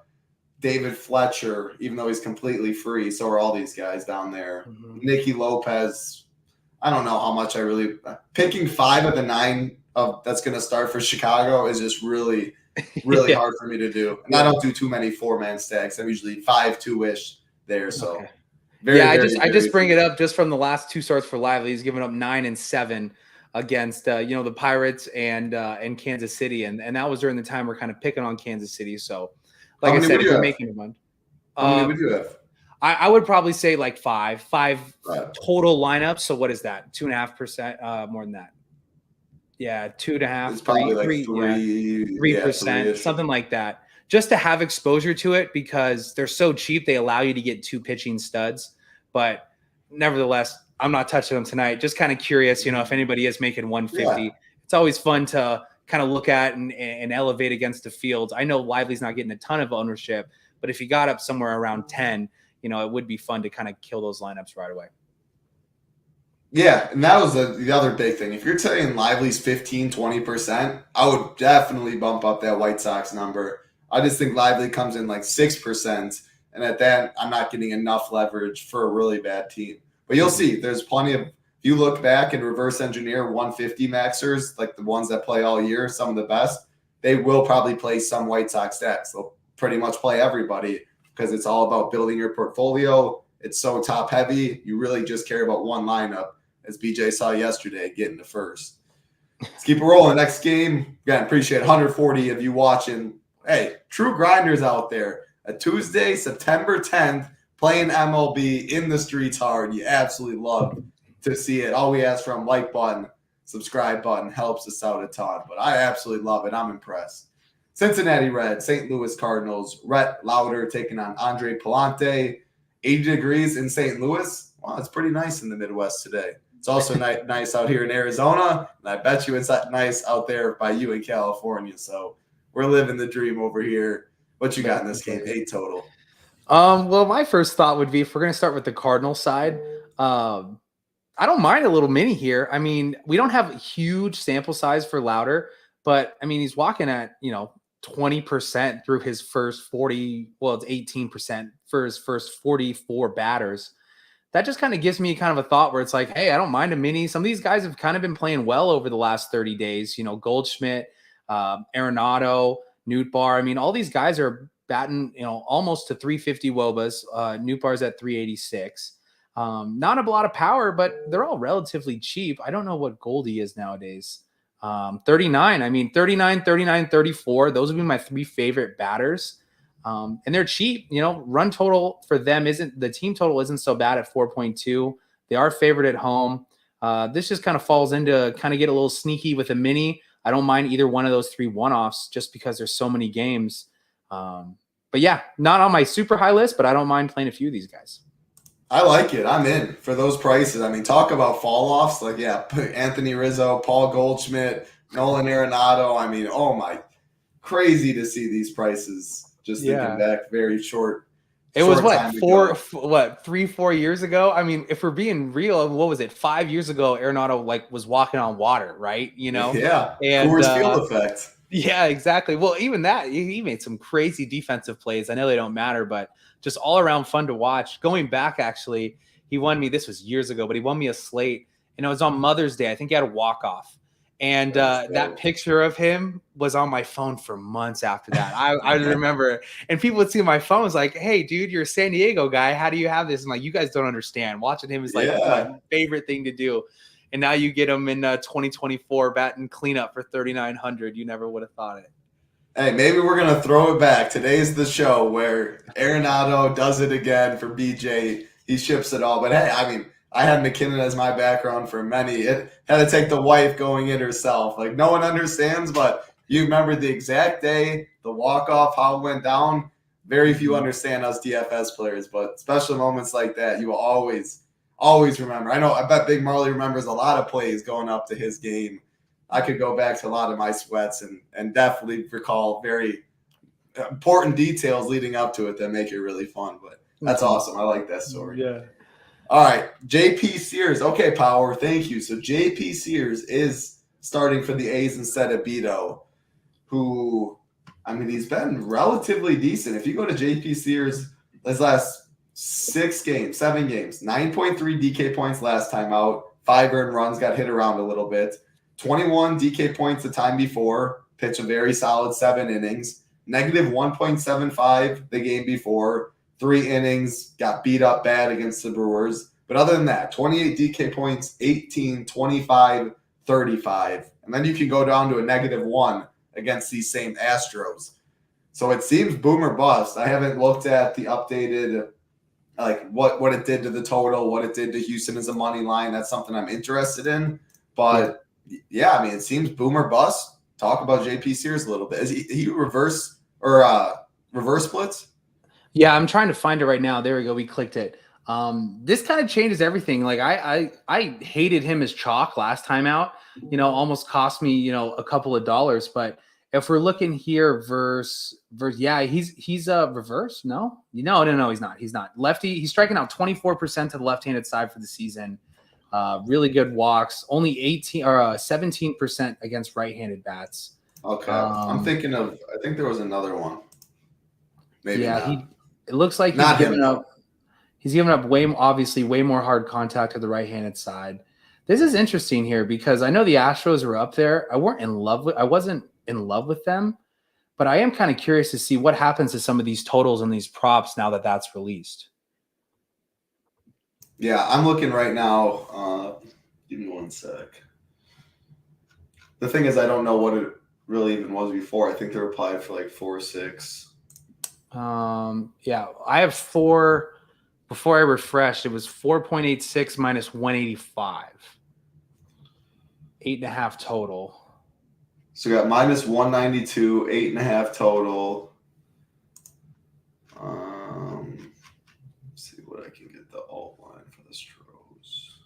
David Fletcher, even though he's completely free, so are all these guys down there. Mm-hmm. Nicky Lopez. I don't know how much I really picking 5 of the 9 that's going to start for Chicago is just really hard for me to do. And I don't do too many 4-man stacks. I'm usually 5-2-ish there. So
I just bring it up just from the last 2 starts for Lively. He's given up 9 and 7 against the Pirates and Kansas City, and that was during the time we're kind of picking on Kansas City. So, like I said, if you're making one,
how many would you have?
I would probably say like 5 total lineups. So what is that? 2.5% more than that. Yeah, 2.5.
It's probably like 3%,
something like that. Just to have exposure to it, because they're so cheap, they allow you to get 2 pitching studs. But nevertheless, I'm not touching them tonight. Just kind of curious, if anybody is making 150. Yeah. It's always fun to kind of look at and elevate against the fields. I know Lively's not getting a ton of ownership, but if you got up somewhere around 10, it would be fun to kind of kill those lineups right away.
Yeah, and that was the other big thing. If you're saying Lively's 15, 20%, I would definitely bump up that White Sox number. I just think Lively comes in like 6%, and at that, I'm not getting enough leverage for a really bad team. But you'll see, there's plenty of – if you look back and reverse engineer 150 maxers, like the ones that play all year, some of the best, they will probably play some White Sox stacks. They'll pretty much play everybody because it's all about building your portfolio. It's so top heavy. You really just care about one lineup, as BJ saw yesterday, getting to first. Let's keep it rolling. Next game. Again, appreciate 140 of you watching. Hey, true grinders out there. A Tuesday, September 10th, playing MLB in the streets hard. You absolutely love to see it. All we ask from like button, subscribe button helps us out a ton. But I absolutely love it. I'm impressed. Cincinnati Reds, St. Louis Cardinals, Rhett Lauder taking on Andre Palante. 80 degrees in St. Louis. Wow, it's pretty nice in the Midwest today. It's also nice out here in Arizona, and I bet you it's nice out there by you in California. So we're living the dream over here. What you got in this game? 8 total.
Well, my first thought would be, if we're going to start with the Cardinal side, I don't mind a little mini here. I mean, we don't have a huge sample size for Lauder, but I mean, he's walking at, 20% through his first 40. Well, it's 18% for his first 44 batters. That just kind of gives me kind of a thought where it's like, hey, I don't mind a mini. Some of these guys have kind of been playing well over the last 30 days. Goldschmidt, Arenado, Nootbaar. I mean, all these guys are batting, almost to 350 WOBAs. Nootbaar's at 386. Not a lot of power, but they're all relatively cheap. I don't know what Goldie is nowadays. 39. I mean, 39, 39, 34. Those would be my 3 favorite batters. And they're cheap. Run total for them the team total isn't so bad at 4.2. They are favored at home. This just kind of falls into kind of get a little sneaky with a mini. I don't mind either one of those 3 one-offs just because there's so many games. But yeah, not on my super high list, but I don't mind playing a few of these guys.
I like it. I'm in for those prices. I mean, talk about fall offs. Like, yeah, Anthony Rizzo, Paul Goldschmidt, Nolan Arenado. I mean, oh my, crazy to see these prices. Just thinking back, very short.
It was 3-4 years ago. I mean, if we're being real, what was it? 5 years ago, Arenado was walking on water, right?
Yeah.
And
Coors Field effect.
Yeah, exactly. Well, even that, he made some crazy defensive plays. I know they don't matter, but just all around fun to watch. Going back, actually, he won me, this was years ago, but he won me a slate, and it was on Mother's Day. I think he had a walk-off. And that picture of him was on my phone for months after that. I remember, and people would see my phone was like, "Hey, dude, you're a San Diego guy. How do you have this?" I'm like, "You guys don't understand. Watching him is like my favorite thing to do." And now you get him in 2024 batting cleanup for 3,900. You never would have thought it.
Hey, maybe we're going to throw it back. Today's the show where Arenado does it again for BJ. He ships it all. But hey, I mean, I had McKinnon as my background for many. It had to take the wife going in herself. Like, no one understands, but you remember the exact day, the walk-off, how it went down. Very few understand us DFS players, but special moments like that, you will always remember. I bet Big Marley remembers a lot of plays going up to his game. I could go back to a lot of my sweats and definitely recall very important details leading up to it that make it really fun. But that's awesome. I like that story.
Yeah.
All right. JP Sears. Okay, Power. Thank you. So JP Sears is starting for the A's instead of Beto, who, I mean, he's been relatively decent. If you go to JP Sears, his last 7 games, 9.3 DK points last time out, 5 earned runs, got hit around a little bit, 21 DK points the time before, pitched a very solid 7 innings, negative 1.75 the game before, 3 innings, got beat up bad against the Brewers. But other than that, 28 DK points, 18, 25, 35. And then you can go down to a negative 1 against these same Astros. So it seems boom or bust. I haven't looked at the updated like what it did to the total, what it did to Houston as a money line. That's something I'm interested in. But yeah, I mean, it seems boom or bust. Talk about JP Sears a little bit. Is he reverse splits?
Yeah, I'm trying to find it right now. There we go. We clicked it. This kind of changes everything. Like I hated him as chalk last time out, almost cost me, a couple of dollars, but if we're looking here versus yeah, he's reverse. No, he's not. He's not lefty. He's striking out 24% to the left-handed side for the season. Really good walks, only 17% against right-handed bats.
Okay. I think there was another one. Maybe not.
It looks like he's given up way more hard contact to the right-handed side. This is interesting here because I know the Astros were up there. I wasn't in love with them, but I am kind of curious to see what happens to some of these totals and these props now that that's released.
Yeah, I'm looking right now. Give me one sec. The thing is, I don't know what it really even was before. I think they were applied for like 4 or 6.
Yeah, I have 4. Before I refreshed, it was 4.86 minus 185. 8.5 total.
So we got minus 192, 8.5 total. Let's see what I can get the alt line for the Stros.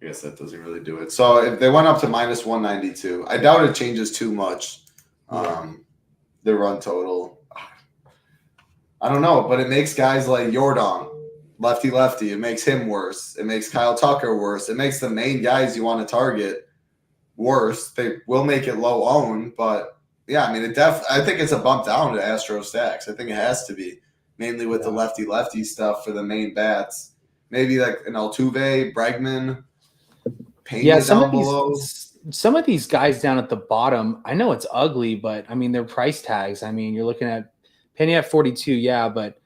I guess that doesn't really do it. So if they went up to minus 192, I doubt it changes too much. The run total. I don't know, but it makes guys like Yordan, lefty. It makes him worse. It makes Kyle Tucker worse. It makes the main guys you want to target worse. They will make it low owned, but yeah, I mean, I think it's a bump down to Astro stacks. I think it has to be, mainly with the lefty stuff for the main bats. Maybe like an Altuve, Bregman, Pena down below.
Some of these guys down at the bottom, I know it's ugly, but I mean, their price tags. I mean, you're looking at Penny at 42, yeah, but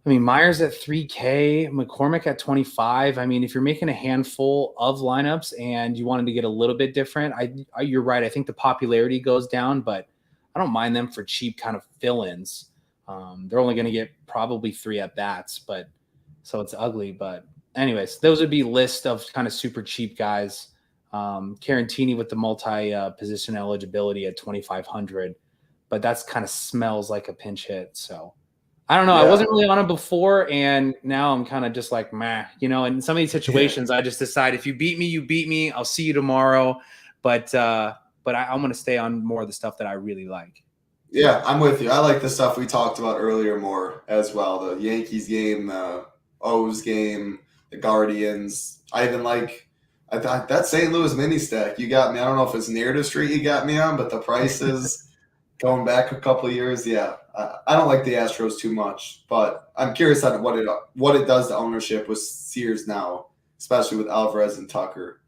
I mean, Myers at 3K, McCormick at 25. I mean, if you're making a handful of lineups and you wanted to get a little bit different, you're right. I think the popularity goes down, but I don't mind them for cheap kind of fill-ins. They're only going to get probably 3 at bats, but so it's ugly. But anyways, those would be list of kind of super cheap guys. Carantini with the multi-position eligibility at 2,500, but that's kind of smells like a pinch hit. So I don't know. Yeah. I wasn't really on it before, and now I'm kind of just like, meh. In some of these situations, I just decide if you beat me, you beat me. I'll see you tomorrow. But I'm going to stay on more of the stuff that I really like.
Yeah, I'm with you. I like the stuff we talked about earlier more as well. The Yankees game, the O's game, the Guardians. I even like I thought that St. Louis mini stack, you got me. I don't know if it's narrative street you got me on, but the prices going back a couple of years, yeah. I don't like the Astros too much, but I'm curious on what it does to ownership with Sears now, especially with Alvarez and Tucker.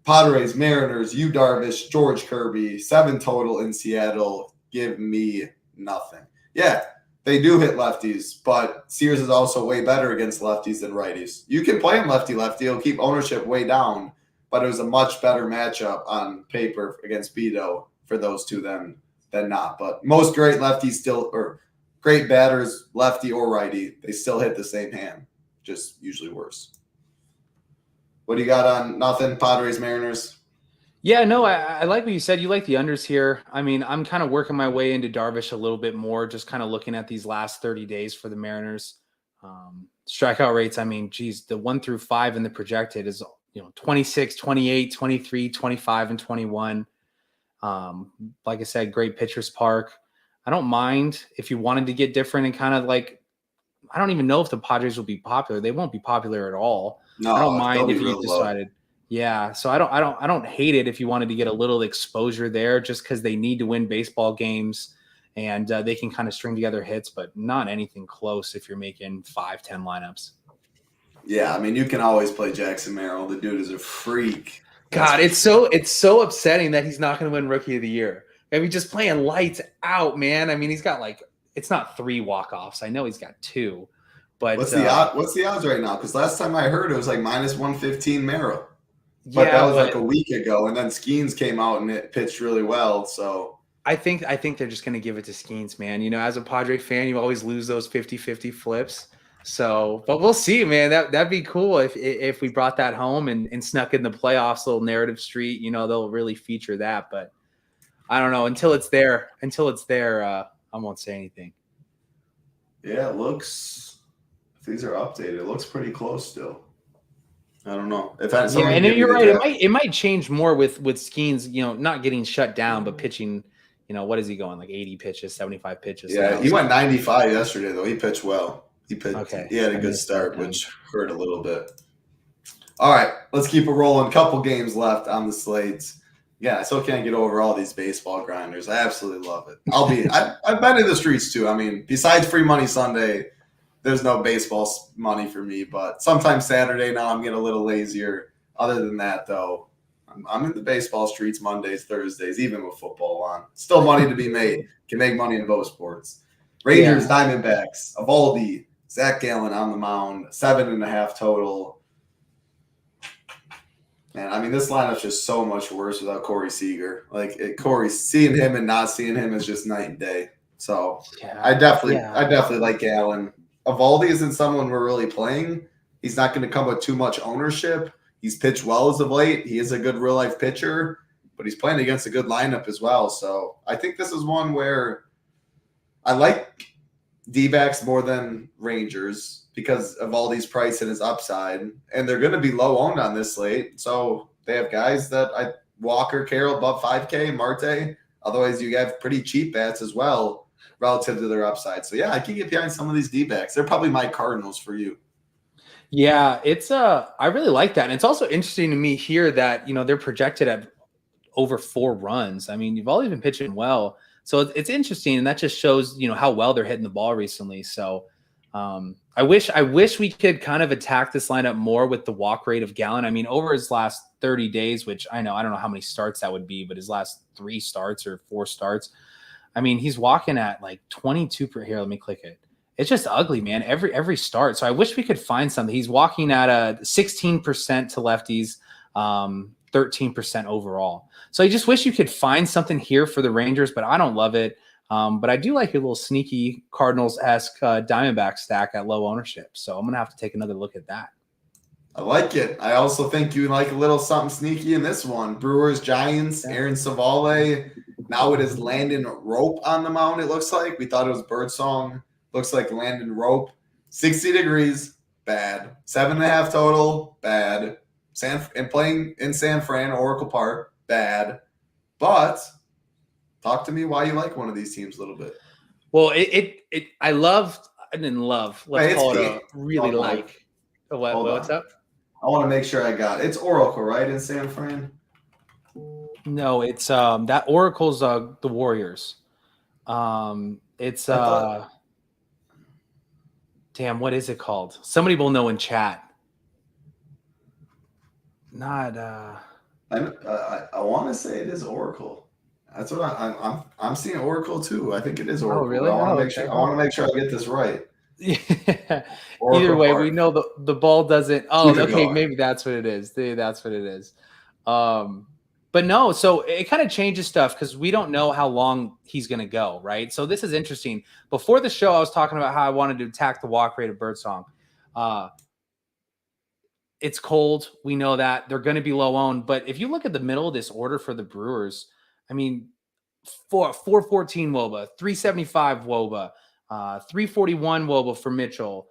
Padres, Mariners, Yu Darvish, George Kirby, 7 total in Seattle. Give me nothing. Yeah, they do hit lefties, but Sears is also way better against lefties than righties. You can play him lefty-lefty. He'll keep ownership way down, but it was a much better matchup on paper against Beto for those two than not. But most great lefties still, or great batters, lefty or righty, they still hit the same hand, just usually worse. What do you got on nothing, Padres, Mariners?
Yeah, no, I like what you said. You like the unders here. I mean, I'm kind of working my way into Darvish a little bit more, just kind of looking at these last 30 days for the Mariners. Strikeout rates, I mean, geez, the 1 through 5 in the projected is, 26, 28, 23, 25, and 21. Like I said, great pitcher's park. I don't mind if you wanted to get different and kind of like, I don't even know if the Padres will be popular. They won't be popular at all.
No,
I don't mind if you
really
decided. Low. Yeah, so I don't hate it if you wanted to get a little exposure there, just because they need to win baseball games and they can kind of string together hits, but not anything close if you're making 5-10 lineups.
Yeah, I mean, you can always play Jackson Merrill. The dude is a freak.
God, it's so upsetting that he's not going to win Rookie of the Year. I mean, just playing lights out, man. I mean, he's got it's not 3 walk-offs. I know he's got 2. But
what's the odds right now? Because last time I heard it was like minus 115 Merrill. But that was like a week ago, and then Skeens came out and it pitched really well. So
I think they're just going to give it to Skeens, man. As a Padre fan, you always lose those 50-50 flips. So, but we'll see, man. That'd be cool if we brought that home and snuck in the playoffs, little narrative street. They'll really feature that. But I don't know until it's there. I won't say anything.
Yeah, it looks. If these are updated, it looks pretty close still. I don't know.
And you're right. It might change more with Skeens, not getting shut down, but pitching. What is he going, like 80 pitches, 75 pitches?
Yeah, he went 95 yesterday though. He pitched well.
Okay.
He had a good start, which hurt a little bit. All right, let's keep it rolling. Couple games left on the slates. Yeah, I still can't get over all these baseball grinders. I absolutely love it. I've been in the streets too. I mean, besides Free Money Sunday, there's no baseball money for me, but sometimes Saturday now I'm getting a little lazier. Other than that, though, I'm in the baseball streets Mondays, Thursdays, even with football on. Still money to be made. Can make money in both sports. Rangers, Diamondbacks, Evaldi, Zach Gallen on the mound, 7.5 total. Man, I mean, this lineup's just so much worse without Corey Seager. Corey, seeing him and not seeing him is just night and day. So I definitely like Gallen. Evaldi isn't someone we're really playing. He's not going to come with too much ownership. He's pitched well as of late. He is a good real-life pitcher, but he's playing against a good lineup as well. So I think this is one where I like D-backs more than Rangers because of all these price and his upside, and they're going to be low owned on this slate. So they have guys that Walker, Carroll above 5K, Marte. Otherwise, you have pretty cheap bats as well relative to their upside. So yeah, I can get behind some of these D-backs. They're probably my Cardinals for you.
Yeah, it's I really like that. And it's also interesting to me here that, they're projected at over 4 runs. I mean, you've always been pitching well. So it's interesting, and that just shows, how well they're hitting the ball recently. So I wish we could kind of attack this lineup more with the walk rate of Gallen. I mean, over his last 30 days, which I don't know how many starts that would be, but his last 3 starts or 4 starts, I mean, he's walking at like 22 per here. Let me click it. It's just ugly, man. Every start. So I wish we could find something. He's walking at a 16% to lefties, 13% overall. So I just wish you could find something here for the Rangers, but I don't love it. But I do like your little sneaky Cardinals-esque Diamondback stack at low ownership. So I'm going to have to take another look at that.
I like it. I also think you like a little something sneaky in this one. Brewers, Giants, Aaron Savale. Now it is Landon Rope on the mound, it looks like. We thought it was Birdsong. Looks like Landon Rope. 60 degrees, bad. 7.5 total, bad. And playing in San Fran, Oracle Park, bad. But talk to me why you like one of these teams a little bit.
Well, let's call it a really like. What's up?
I want to make sure I got it. It's Oracle, right, in San Fran?
No, it's that Oracle's the Warriors. It's damn, what is it called? Somebody will know in chat. Not
I want to say it is Oracle. That's what I'm seeing Oracle too. I think it is Oracle.
really?
I want to
Oh,
make
okay.
sure. I want to make sure I get this right.
Yeah.
Oracle
Either way,
Park.
we know the ball doesn't. Oh,
Keep it
okay,
going.
maybe that's what it is. That's what it is. But no, so it kind of changes stuff because we don't know how long he's going to go, right? So this is interesting. Before the show, I was talking about how I wanted to attack the walk rate of Birdsong. It's cold. We know that they're going to be low owned. But if you look at the middle of this order for the Brewers, I mean, 414 Woba, 375 Woba, 341 Woba for Mitchell.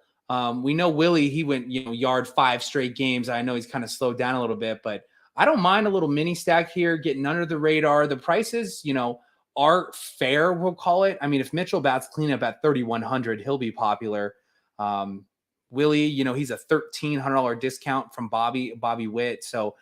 We know Willie, he went, yard 5 straight games. I know he's kind of slowed down a little bit, but I don't mind a little mini stack here, getting under the radar. The prices, are fair, we'll call it. I mean, if Mitchell bats cleanup at 3,100, he'll be popular. Willie, he's a $1,300 discount from Bobby Witt. So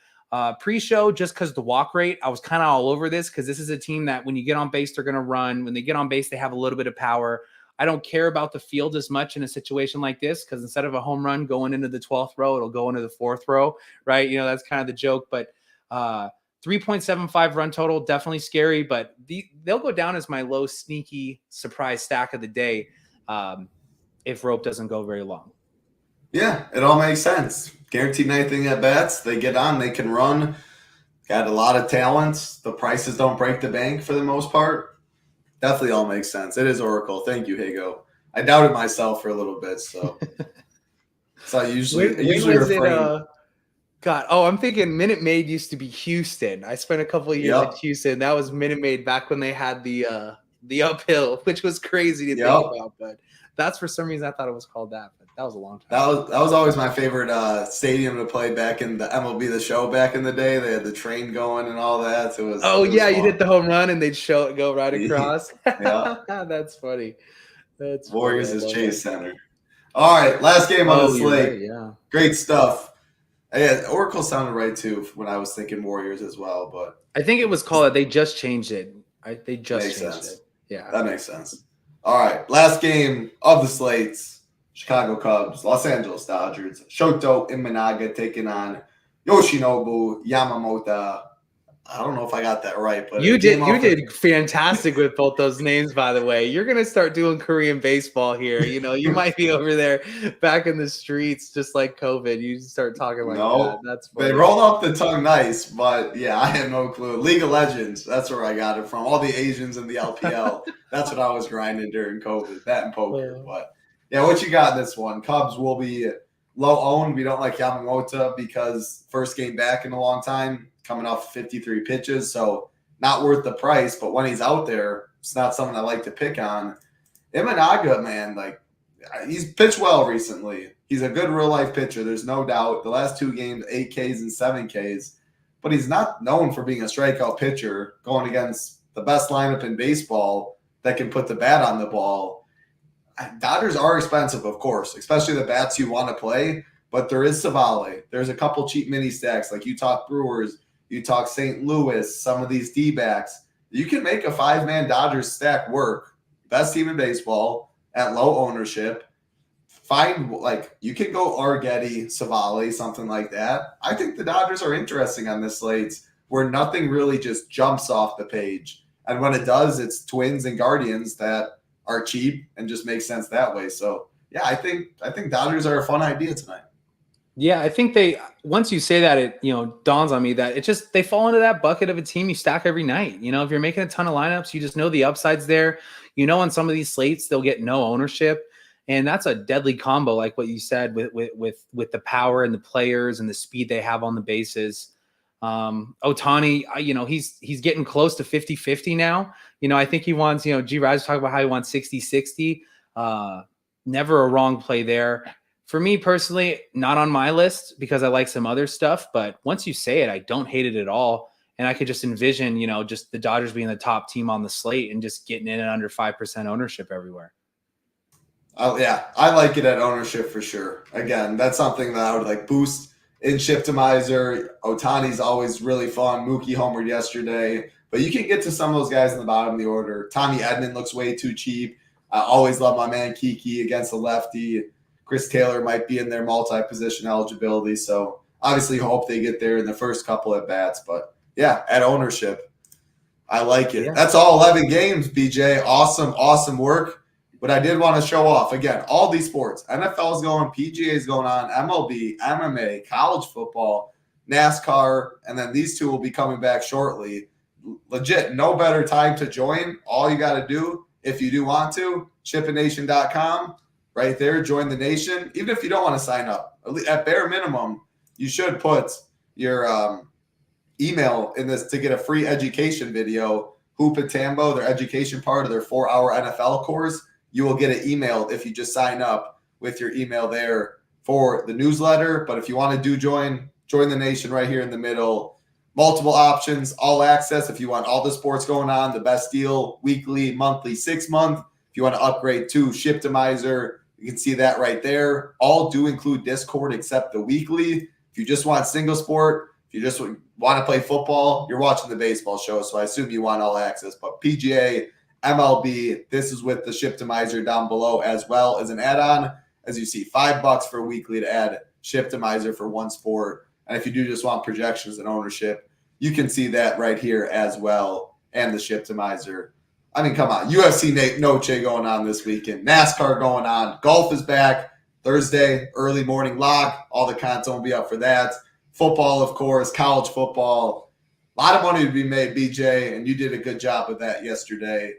pre-show, just because the walk rate, I was kind of all over this because this is a team that when you get on base, they're going to run. When they get on base, they have a little bit of power. I don't care about the field as much in a situation like this because instead of a home run going into the 12th row, it'll go into the 4th row, right? That's kind of the joke. But 3.75 run total, definitely scary. But they'll go down as my low, sneaky surprise stack of the day if Rope doesn't go very long.
Yeah, it all makes sense. Guaranteed anything at bats. They get on, they can run. Got a lot of talents. The prices don't break the bank for the most part. Definitely all makes sense. It is Oracle. Thank you, Hago. I doubted myself for a little bit, so I usually refrain.
I'm thinking Minute Maid used to be Houston. I spent a couple of years at Houston. That was Minute Maid back when they had the uphill, which was crazy to think about. But that's for some reason I thought it was called that. But that was a long time.
That was always my favorite stadium to play back in the MLB The Show back in the day. They had the train going and all that. So it was
you
fun.
hit the home run and they'd show it go right across.
Yeah,
that's funny. That's
Warriors
funny.
is Chase Center. All right, last game on the slate.
Right, yeah,
great stuff. Yeah, Oracle sounded right too when I was thinking Warriors as well, but
I think it was called it. They just changed it. They just changed it. Yeah,
that makes sense. All right, last game of the slates. Chicago Cubs, Los Angeles Dodgers. Shoto Imanaga taking on Yoshinobu Yamamoto. I don't know if I got that right, but
you did fantastic with both those names, by the way. You're gonna start doing Korean baseball here. You might be over there back in the streets, just like COVID. You start talking like that. That's funny.
They rolled off the tongue nice, but yeah, I had no clue. League of Legends, that's where I got it from. All the Asians in the LPL. That's what I was grinding during COVID. That and poker, but. Yeah, what you got in this one? Cubs will be low owned. We don't like Yamamoto because first game back in a long time, coming off 53 pitches. So not worth the price. But when he's out there, it's not something I like to pick on. Imanaga, man, he's pitched well recently. He's a good real life pitcher. There's no doubt. The last 2 games, 8 Ks and 7 Ks. But he's not known for being a strikeout pitcher going against the best lineup in baseball that can put the bat on the ball. Dodgers are expensive, of course, especially the bats you want to play. But there is Savale. There's a couple cheap mini stacks. Like you talk Brewers, you talk St. Louis, some of these D-backs. You can make a 5-man Dodgers stack work. Best team in baseball at low ownership. You can go Argetti, Savale, something like that. I think the Dodgers are interesting on this slate where nothing really just jumps off the page. And when it does, it's Twins and Guardians that are cheap and just makes sense that way. So yeah, I think Dodgers are a fun idea tonight.
Yeah, I think once you say that, it dawns on me that they fall into that bucket of a team you stack every night. If you're making a ton of lineups, you just know the upside's there. On some of these slates they'll get no ownership, and that's a deadly combo, like what you said with the power and the players and the speed they have on the bases. Ohtani, he's getting close to 50-50 now. I think he wants, G. Rise talking about how he wants 60-60. Never a wrong play there. For me personally, not on my list because I like some other stuff. But once you say it, I don't hate it at all. And I could just envision, just the Dodgers being the top team on the slate and just getting in at under 5% ownership everywhere.
Oh yeah, I like it at ownership for sure. Again, that's something that I would boost in Shiptimizer. Otani's always really fun. Mookie homered yesterday. But you can get to some of those guys in the bottom of the order. Tommy Edman looks way too cheap. I always love my man Kiki against the lefty. Chris Taylor might be in their multi-position eligibility. So obviously hope they get there in the first couple at bats. But yeah, at ownership, I like it. Yeah. That's all 11 games, BJ. Awesome work. But I did want to show off, again, all these sports. NFL is going, PGA is going on, MLB, MMA, college football, NASCAR, and then these two will be coming back shortly. Legit, no better time to join. All you got to do, if you do want to, SHIPITNation.com, right there, join the nation. Even if you don't want to sign up, at bare minimum, you should put your email in this to get a free education video. Hoop and Tambo, their education part of their 4-hour NFL course. You will get it emailed if you just sign up with your email there for the newsletter. But if you want to join the nation right here in the middle. Multiple options, all access. If you want all the sports going on, the best deal, weekly, monthly, 6 month. If you want to upgrade to Shiptimizer, you can see that right there. All do include Discord except the weekly. If you just want single sport, if you just want to play football, you're watching the baseball show, so I assume you want all access. But PGA, MLB, this is with the Shiptimizer down below as well as an add-on. As you see, $5 for a weekly to add Shiptimizer for one sport. And if you do just want projections and ownership, you can see that right here as well. And the Shiptimizer. I mean, come on. UFC Noche going on this weekend. NASCAR going on. Golf is back Thursday, early morning lock. All the content will be up for that. Football, of course, college football. A lot of money to be made, BJ, and you did a good job with that yesterday.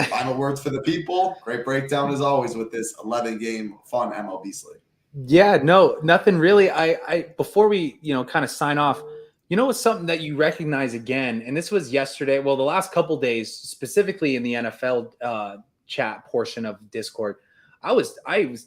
Final words for the people. Great breakdown as always with this 11-game fun MLB slate.
Yeah, no, nothing really. I before we, kind of sign off, it's something that you recognize again, and this was yesterday. Well, the last couple days, specifically in the NFL chat portion of Discord, I was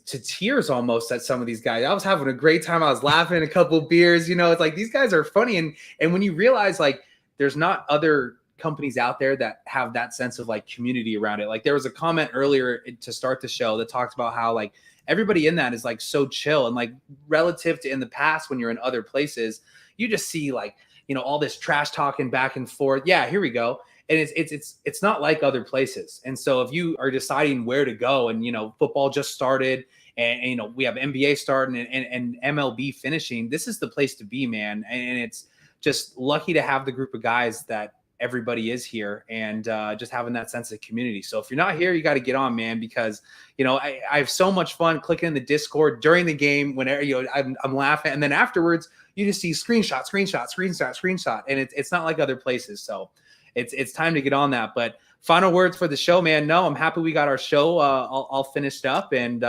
to tears almost at some of these guys. I was having a great time. I was laughing, a couple beers. It's like these guys are funny, and when you realize like there's not other companies out there that have that sense of like community around it. Like there was a comment earlier to start the show that talked about how like everybody in that is like so chill, and like relative to in the past when you're in other places, you just see like, all this trash talking back and forth. Yeah, here we go. And it's not like other places. And so if you are deciding where to go and, football just started and we have NBA starting and MLB finishing, this is the place to be, man. And it's just lucky to have the group of guys that everybody is here and just having that sense of community. So if you're not here, you got to get on, man, because, I have so much fun clicking in the Discord during the game whenever, I'm laughing. And then afterwards, you just see screenshot. And it's not like other places. So it's time to get on that. But final words for the show, man. No, I'm happy we got our show all finished up. And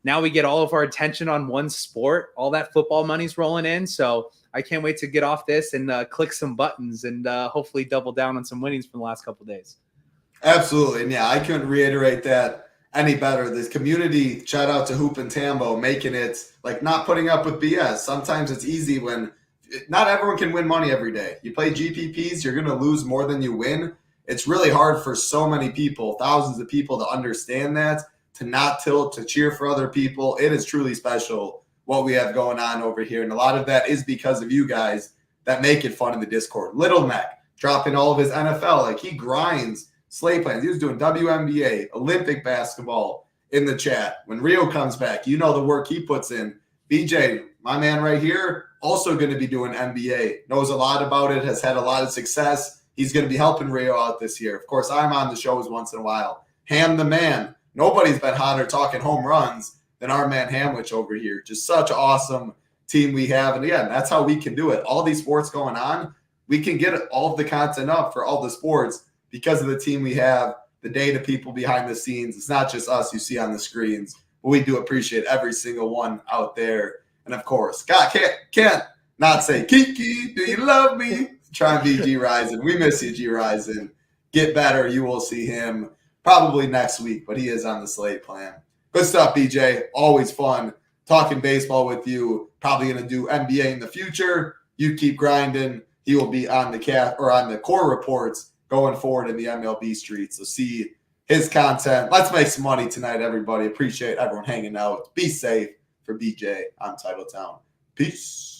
now we get all of our attention on one sport. All that football money's rolling in. So I can't wait to get off this and click some buttons and hopefully double down on some winnings from the last couple of days.
Absolutely. And yeah, I couldn't reiterate that any better. This community, shout out to Hoop and Tambo, making it like not putting up with BS. Sometimes it's easy when not everyone can win money every day. You play GPPs, you're going to lose more than you win. It's really hard for so many people, thousands of people to understand that, to not tilt, to cheer for other people. It is truly special what we have going on over here. And a lot of that is because of you guys that make it fun in the Discord. Little Mac dropping all of his NFL. Like he grinds slate plans. He was doing WNBA, Olympic basketball in the chat. When Rio comes back, the work he puts in. BJ, my man right here, also going to be doing NBA. Knows a lot about it, has had a lot of success. He's going to be helping Rio out this year. Of course, I'm on the shows once in a while. Ham the man. Nobody's been hotter talking home runs than our man Hamwich over here. Just such an awesome team we have. And again, that's how we can do it. All these sports going on, we can get all of the content up for all the sports because of the team we have, the data people behind the scenes. It's not just us you see on the screens, but we do appreciate every single one out there. And of course, God can't not say, Kiki, do you love me? Try and be G Rising. We miss you, G Rising. Get better. You will see him probably next week, but he is on the slate plan. Good stuff, BJ. Always fun talking baseball with you. Probably going to do NBA in the future. You keep grinding. He will be on the core reports going forward in the MLB streets. So see his content. Let's make some money tonight, everybody. Appreciate everyone hanging out. Be safe. For BJ, I'm Titletown. Peace.